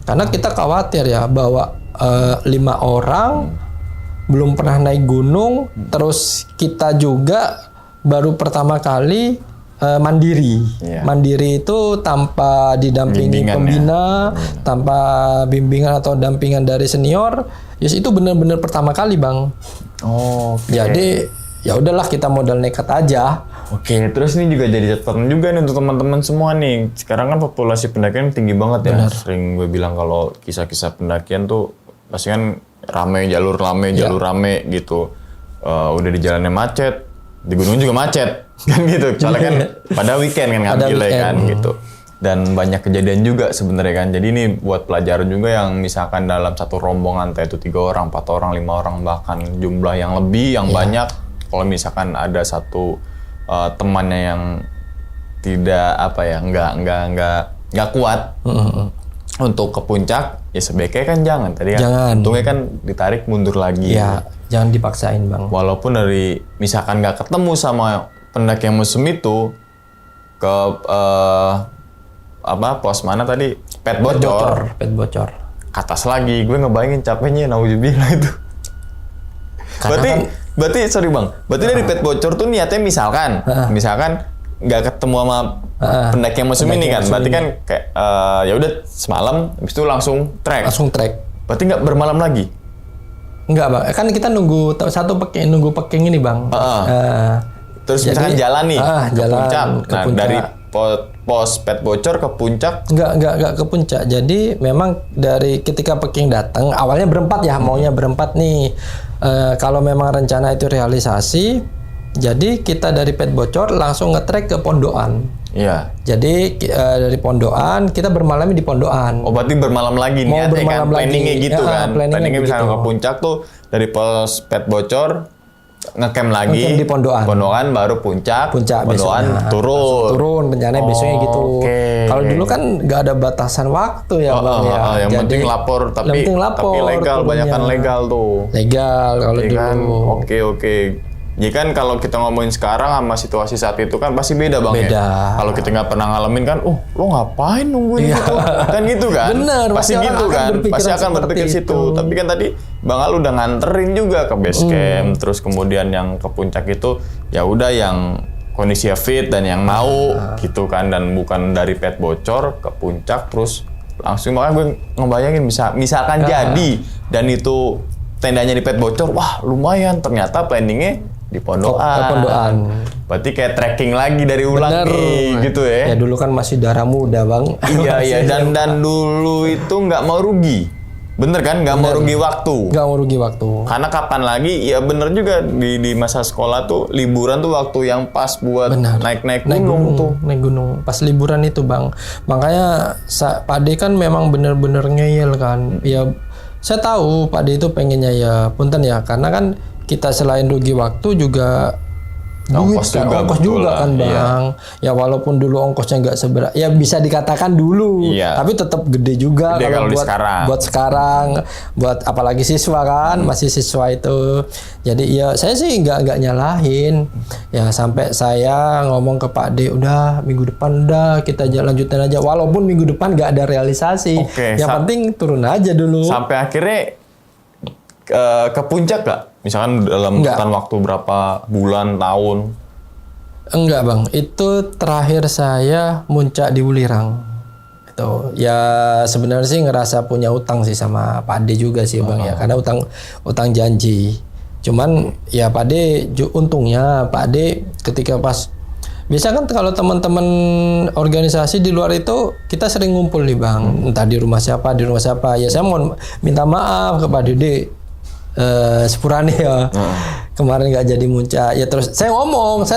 Karena kita khawatir ya bahwa 5 orang belum pernah naik gunung, terus kita juga baru pertama kali mandiri. Mandiri itu tanpa didampingi pembina, tanpa bimbingan atau dampingan dari senior. Itu benar-benar pertama kali Bang. Jadi ya udahlah kita modal nekat aja. Terus ini juga jadi catatan juga nih untuk teman-teman semua nih. Sekarang kan populasi pendakian tinggi banget ya. Sering gue bilang kalau kisah-kisah pendakian tuh pasti kan jalur rame gitu. Udah di jalannya macet, di gunung juga macet kan gitu. Soalnya kan pada weekend kan ngambilnya kan gitu. Dan banyak kejadian juga sebenarnya kan. Jadi ini buat pelajaran juga yang misalkan dalam satu rombongan entah itu 3 orang, 4 orang, 5 orang bahkan jumlah yang lebih yang banyak. Kalau misalkan ada satu temannya yang tidak nggak kuat untuk ke puncak, ya sebaiknya kan jangan. Tadi kan untungnya kan ditarik mundur lagi. Jangan dipaksain Bang. Walaupun dari misalkan nggak ketemu sama pendaki yang musim itu ke pos mana tadi pet bocor ke atas lagi, gue ngebayangin capeknya nauzubillah itu. Berarti sorry Bang, dari pet bocor tuh niatnya misalkan nggak ketemu sama pendaki yang musim ini kan, berarti kan kayak ya udah semalam, habis itu langsung trek. Berarti nggak bermalam lagi? Nggak Bang, kan kita nunggu peking ini Bang. Terus misalkan jalan nih ke puncak. Nah dari pos pet bocor ke puncak? Nggak ke puncak. Jadi memang dari ketika peking datang, awalnya berempat ya, maunya berempat nih. Kalau memang rencana itu realisasi, jadi kita dari pet bocor langsung nge-trek ke Pondokan. Iya. Jadi dari Pondokan kita bermalam di Pondokan. Berarti bermalam lagi nih kan planningnya gitu kan. Planningnya misalnya ke puncak tuh dari pos pet bocor ngecamp lagi di Pondokan baru puncak Pondokan turun rencananya besoknya gitu. Kalau dulu kan nggak ada batasan waktu ya Bang ya. Yang penting lapor tapi legal, banyakan legal tuh. Legal kalau dulu. Oke. Jadi kan kalau kita ngomongin sekarang sama situasi saat itu kan pasti beda Bang ya. Kalau kita nggak pernah ngalamin kan, lo ngapain nungguin gitu? Kan gitu kan? Bener, pasti gitu kan? Pasti akan berpikir situ. Tapi kan tadi Bang Al udah nganterin juga ke base camp, terus kemudian yang ke puncak itu ya udah yang kondisinya fit dan yang mau gitu kan, dan bukan dari pet bocor ke puncak terus langsung. Makanya gue ngebayangin misalkan jadi dan itu tendanya di pet bocor, wah lumayan, ternyata planningnya di Pondokan. Berarti kayak trekking lagi dari ulang nih, gitu ya. Ya dulu kan masih darah muda Bang. Iya dan dulu itu nggak mau rugi. Bener kan? Nggak mau rugi waktu. Nggak mau rugi waktu. Karena kapan lagi? Ya bener juga di masa sekolah tuh liburan tuh waktu yang pas buat naik gunung. Naik gunung. Pas liburan itu Bang. Makanya Pak D kan memang bener-bener ngeyel kan. Ya saya tahu Pak D itu pengennya ya punten ya, karena kan kita selain rugi waktu juga ongkos juga kan Bang. Iya. Ya walaupun dulu ongkosnya nggak seberapa, ya bisa dikatakan dulu, tapi tetap gede juga kalau buat sekarang, buat apalagi siswa kan, masih siswa itu. Jadi ya saya sih nggak nyalahin. Ya sampai saya ngomong ke Pak D, udah minggu depan udah kita lanjutin aja, walaupun minggu depan nggak ada realisasi. Yang penting turun aja dulu. Sampai akhirnya ke puncak gak? Misalkan dalam waktu berapa bulan, tahun? Enggak Bang, itu terakhir saya muncak di Wulirang. Itu ya sebenarnya sih ngerasa punya utang sih sama Pak D juga sih Bang ya, karena utang janji. Cuman ya Pak D, untungnya Pak D ketika pas biasa kan kalau teman-teman organisasi di luar itu kita sering ngumpul nih Bang, entah di rumah siapa. Ya saya mau minta maaf ke Pak Dede. Sepurane ya. Kemarin nggak jadi muncak. Ya terus saya ngomong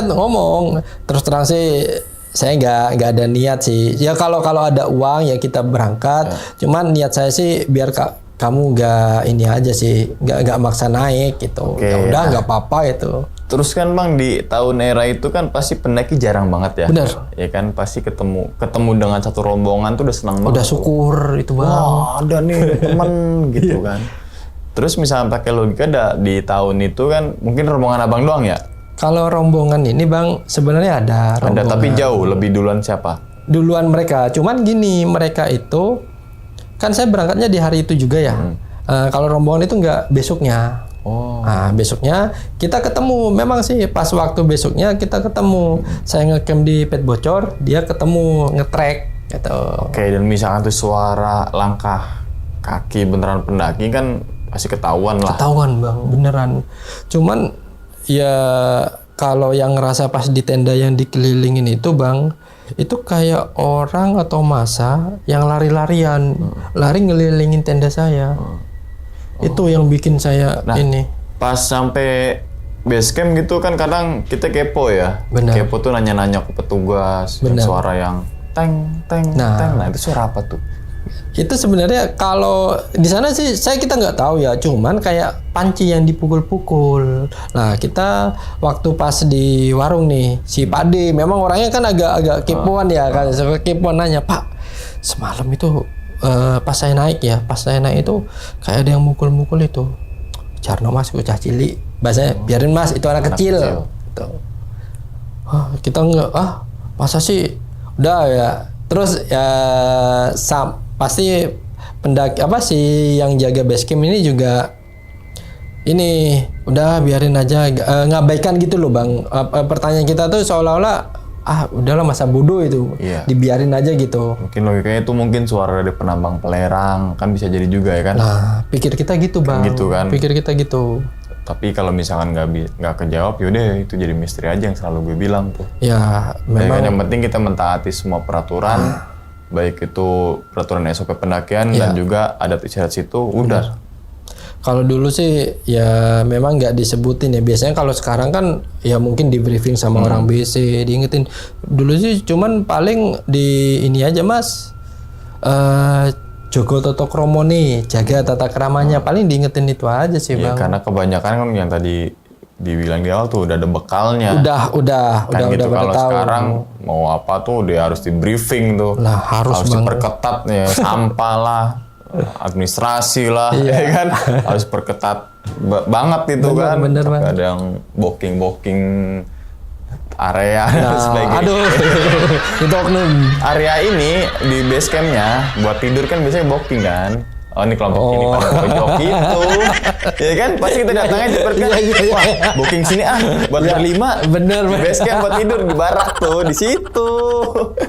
terus terang sih saya nggak ada niat sih. Ya kalau ada uang ya kita berangkat. Cuman niat saya sih biar kamu nggak ini aja sih, nggak maksa naik gitu. Ya udah nggak apa-apa itu. Terus kan Bang, di tahun era itu kan pasti pendaki jarang banget ya. Bener. Ya kan pasti ketemu dengan satu rombongan tuh udah senang banget. Udah syukur itu Bang. Wah, ada nih teman gitu kan. Terus misalnya pakai logika di tahun itu kan mungkin rombongan Abang doang ya? Kalau rombongan ini Bang sebenarnya ada rombongan. Ada, tapi jauh lebih duluan siapa? Duluan mereka. Cuman gini, mereka itu kan saya berangkatnya di hari itu juga ya. Kalau rombongan itu nggak besoknya. Nah, besoknya kita ketemu. Memang sih pas waktu besoknya kita ketemu. Saya ngecamp di Pet Bocor, dia ketemu ngetrek gitu. Oke, dan misalkan tuh suara langkah kaki beneran pendaki kan pasti ketahuan lah. Ketahuan Bang, beneran. Cuman ya kalau yang ngerasa pas di tenda yang dikelilingin itu Bang, itu kayak orang atau masa yang lari-larian, lari ngelilingin tenda saya. Itu yang bikin saya ini. Pas sampai base camp gitu kan kadang kita kepo ya. Benar. Kepo tuh nanya-nanya ke petugas, yang suara yang teng teng teng. Nah, itu suara apa tuh? Itu sebenarnya kalau di sana sih kita nggak tahu ya, cuman kayak panci yang dipukul-pukul. Nah, kita waktu pas di warung nih, si Pade memang orangnya kan agak kepoan ya, kan kepoan nanya, "Pak, semalam itu pas saya naik itu kayak ada yang mukul-mukul itu." Jarno Mas, bocah cilik. Bahasanya, biarin Mas, itu anak kecil. Gitu. Kita nggak, masa sih? Udah ya. Terus ya pasti pendaki yang jaga base camp ini juga ini udah biarin aja, ngabaikan gitu loh Bang. Pertanyaan kita tuh seolah-olah udahlah masa bodoh itu, dibiarin aja gitu. Mungkin logikanya itu mungkin suara dari penambang pelerang, kan bisa jadi juga ya kan? Nah, pikir kita gitu Bang. Gitu kan? Pikir kita gitu. Tapi kalau misalkan nggak kejawab, yaudah itu jadi misteri aja yang selalu gue bilang tuh. Ya, memang. Yang penting kita mentaati semua peraturan, baik itu peraturan SOP pendakian dan juga adat istiadat situ, udah. Kalau dulu sih ya memang nggak disebutin ya. Biasanya kalau sekarang kan ya mungkin di briefing sama orang BC, diingetin. Dulu sih cuman paling di ini aja Mas. Jogo Toto Kromo nih, jaga tata keramanya, paling diingetin itu aja sih Bang. Karena kebanyakan kan yang tadi dibilang di awal tuh udah ada bekalnya. Udah gitu. Kalau sekarang mau apa tuh dia harus di briefing tuh. Lah harus diperketat ya, sampah lah, administrasi lah, ya kan harus perketat banget itu kan. Bener, ada yang booking area sebagainya. Aduh, itu oknum. Area ini di base campnya buat tidur kan biasanya booking kan. Oh ini kelompok ini pada pojok gitu. Ya kan pasti kita datangnya diperkan. Wah, booking sini buat berlima. Bener. Base camp buat tidur di barak tuh, di situ.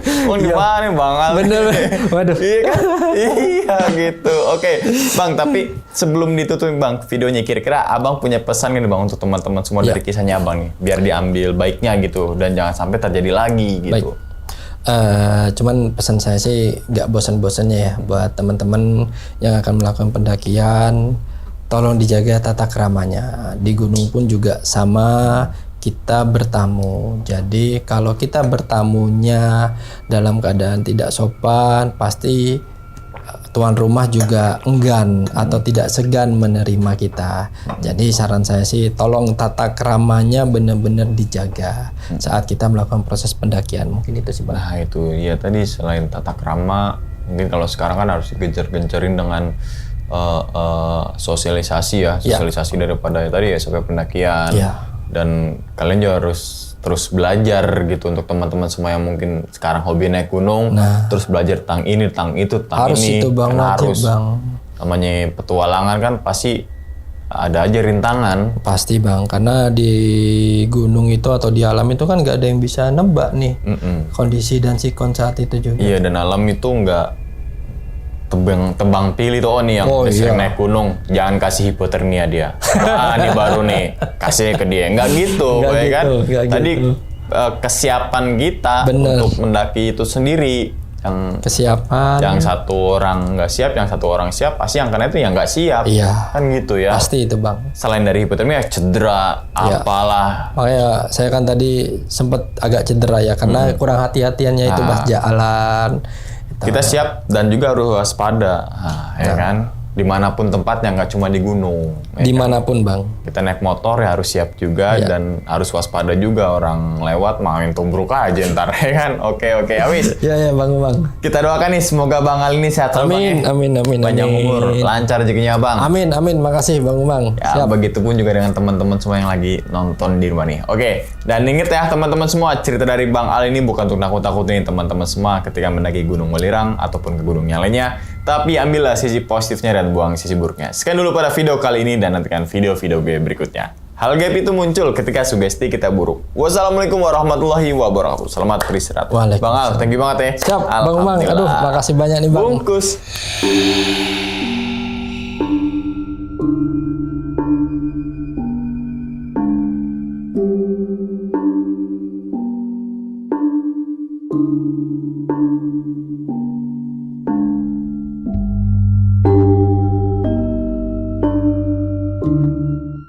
Di mana Bang? Bener. Waduh. Iya kan? Iya gitu. Oke, Bang, tapi sebelum ditutup Bang videonya, kira-kira Abang punya pesan nih Bang untuk teman-teman semua dari kisahnya Abang nih, biar diambil baiknya gitu dan jangan sampai terjadi lagi gitu. Baik. Cuman pesan saya sih nggak bosan-bosannya ya buat teman-teman yang akan melakukan pendakian, tolong dijaga tata keramanya. Di gunung pun juga sama, kita bertamu. Jadi kalau kita bertamunya dalam keadaan tidak sopan, pasti tuan rumah juga enggan atau tidak segan menerima kita. Jadi saran saya sih tolong tata keramanya benar-benar dijaga saat kita melakukan proses pendakian. Mungkin itu sih Bang. Nah itu ya tadi, selain tata krama, mungkin kalau sekarang kan harus digencar-gencarin dengan sosialisasi daripada tadi SOP pendakian. Dan kalian juga harus terus belajar gitu untuk teman-teman semua yang mungkin sekarang hobi naik gunung, terus belajar tentang ini, tentang itu, tentang harus ini. Itu Bang, harus Bang. Namanya petualangan kan pasti ada aja rintangan. Pasti Bang, karena di gunung itu atau di alam itu kan nggak ada yang bisa nebak nih kondisi dan sikon saat itu juga. Iya, dan alam itu nggak tebang pilih tuh, nih yang sering naik gunung jangan kasih hipotermia dia. Ini baru nih kasih ke dia, nggak gitu, ya kan? Tadi kesiapan kita untuk mendaki itu sendiri, yang kesiapan, yang satu orang nggak siap, yang satu orang siap, pasti yang kena itu yang nggak siap. Kan gitu ya. Pasti itu Bang. Selain dari hipotermia, cedera, apalah. Makanya saya kan tadi sempat agak cedera ya karena kurang hati-hatiannya itu pas jalan. Kita siap dan juga harus waspada, ya kan? dimanapun tempatnya, nggak cuma di gunung. Dimanapun bang. Kita naik motor ya harus siap juga dan harus waspada juga, orang lewat main tumbruk aja ntar ya kan. Oke Awis. Ya bang. Kita doakan nih semoga Bang Ali ini sehat selalu. Amin. Panjang umur, lancar rezekinya Bang. Amin. Makasih bang. Ya, begitupun juga dengan teman-teman semua yang lagi nonton di rumah nih. Oke, dan ingat ya teman-teman semua, cerita dari Bang Ali ini bukan untuk nakut-nakutin teman-teman semua ketika mendaki Gunung Welirang ataupun ke gunung yang lainnya. Tapi ambillah sisi positifnya dan buang sisi buruknya. Sekian dulu pada video kali ini dan nantikan video-video gue berikutnya. Hal gaib itu muncul ketika sugesti kita buruk. Wassalamualaikum warahmatullahi wabarakatuh. Selamat beristirahat. Bang Al, thank you banget ya. Siap, Bang. Aduh, makasih banyak nih Bang. Bungkus.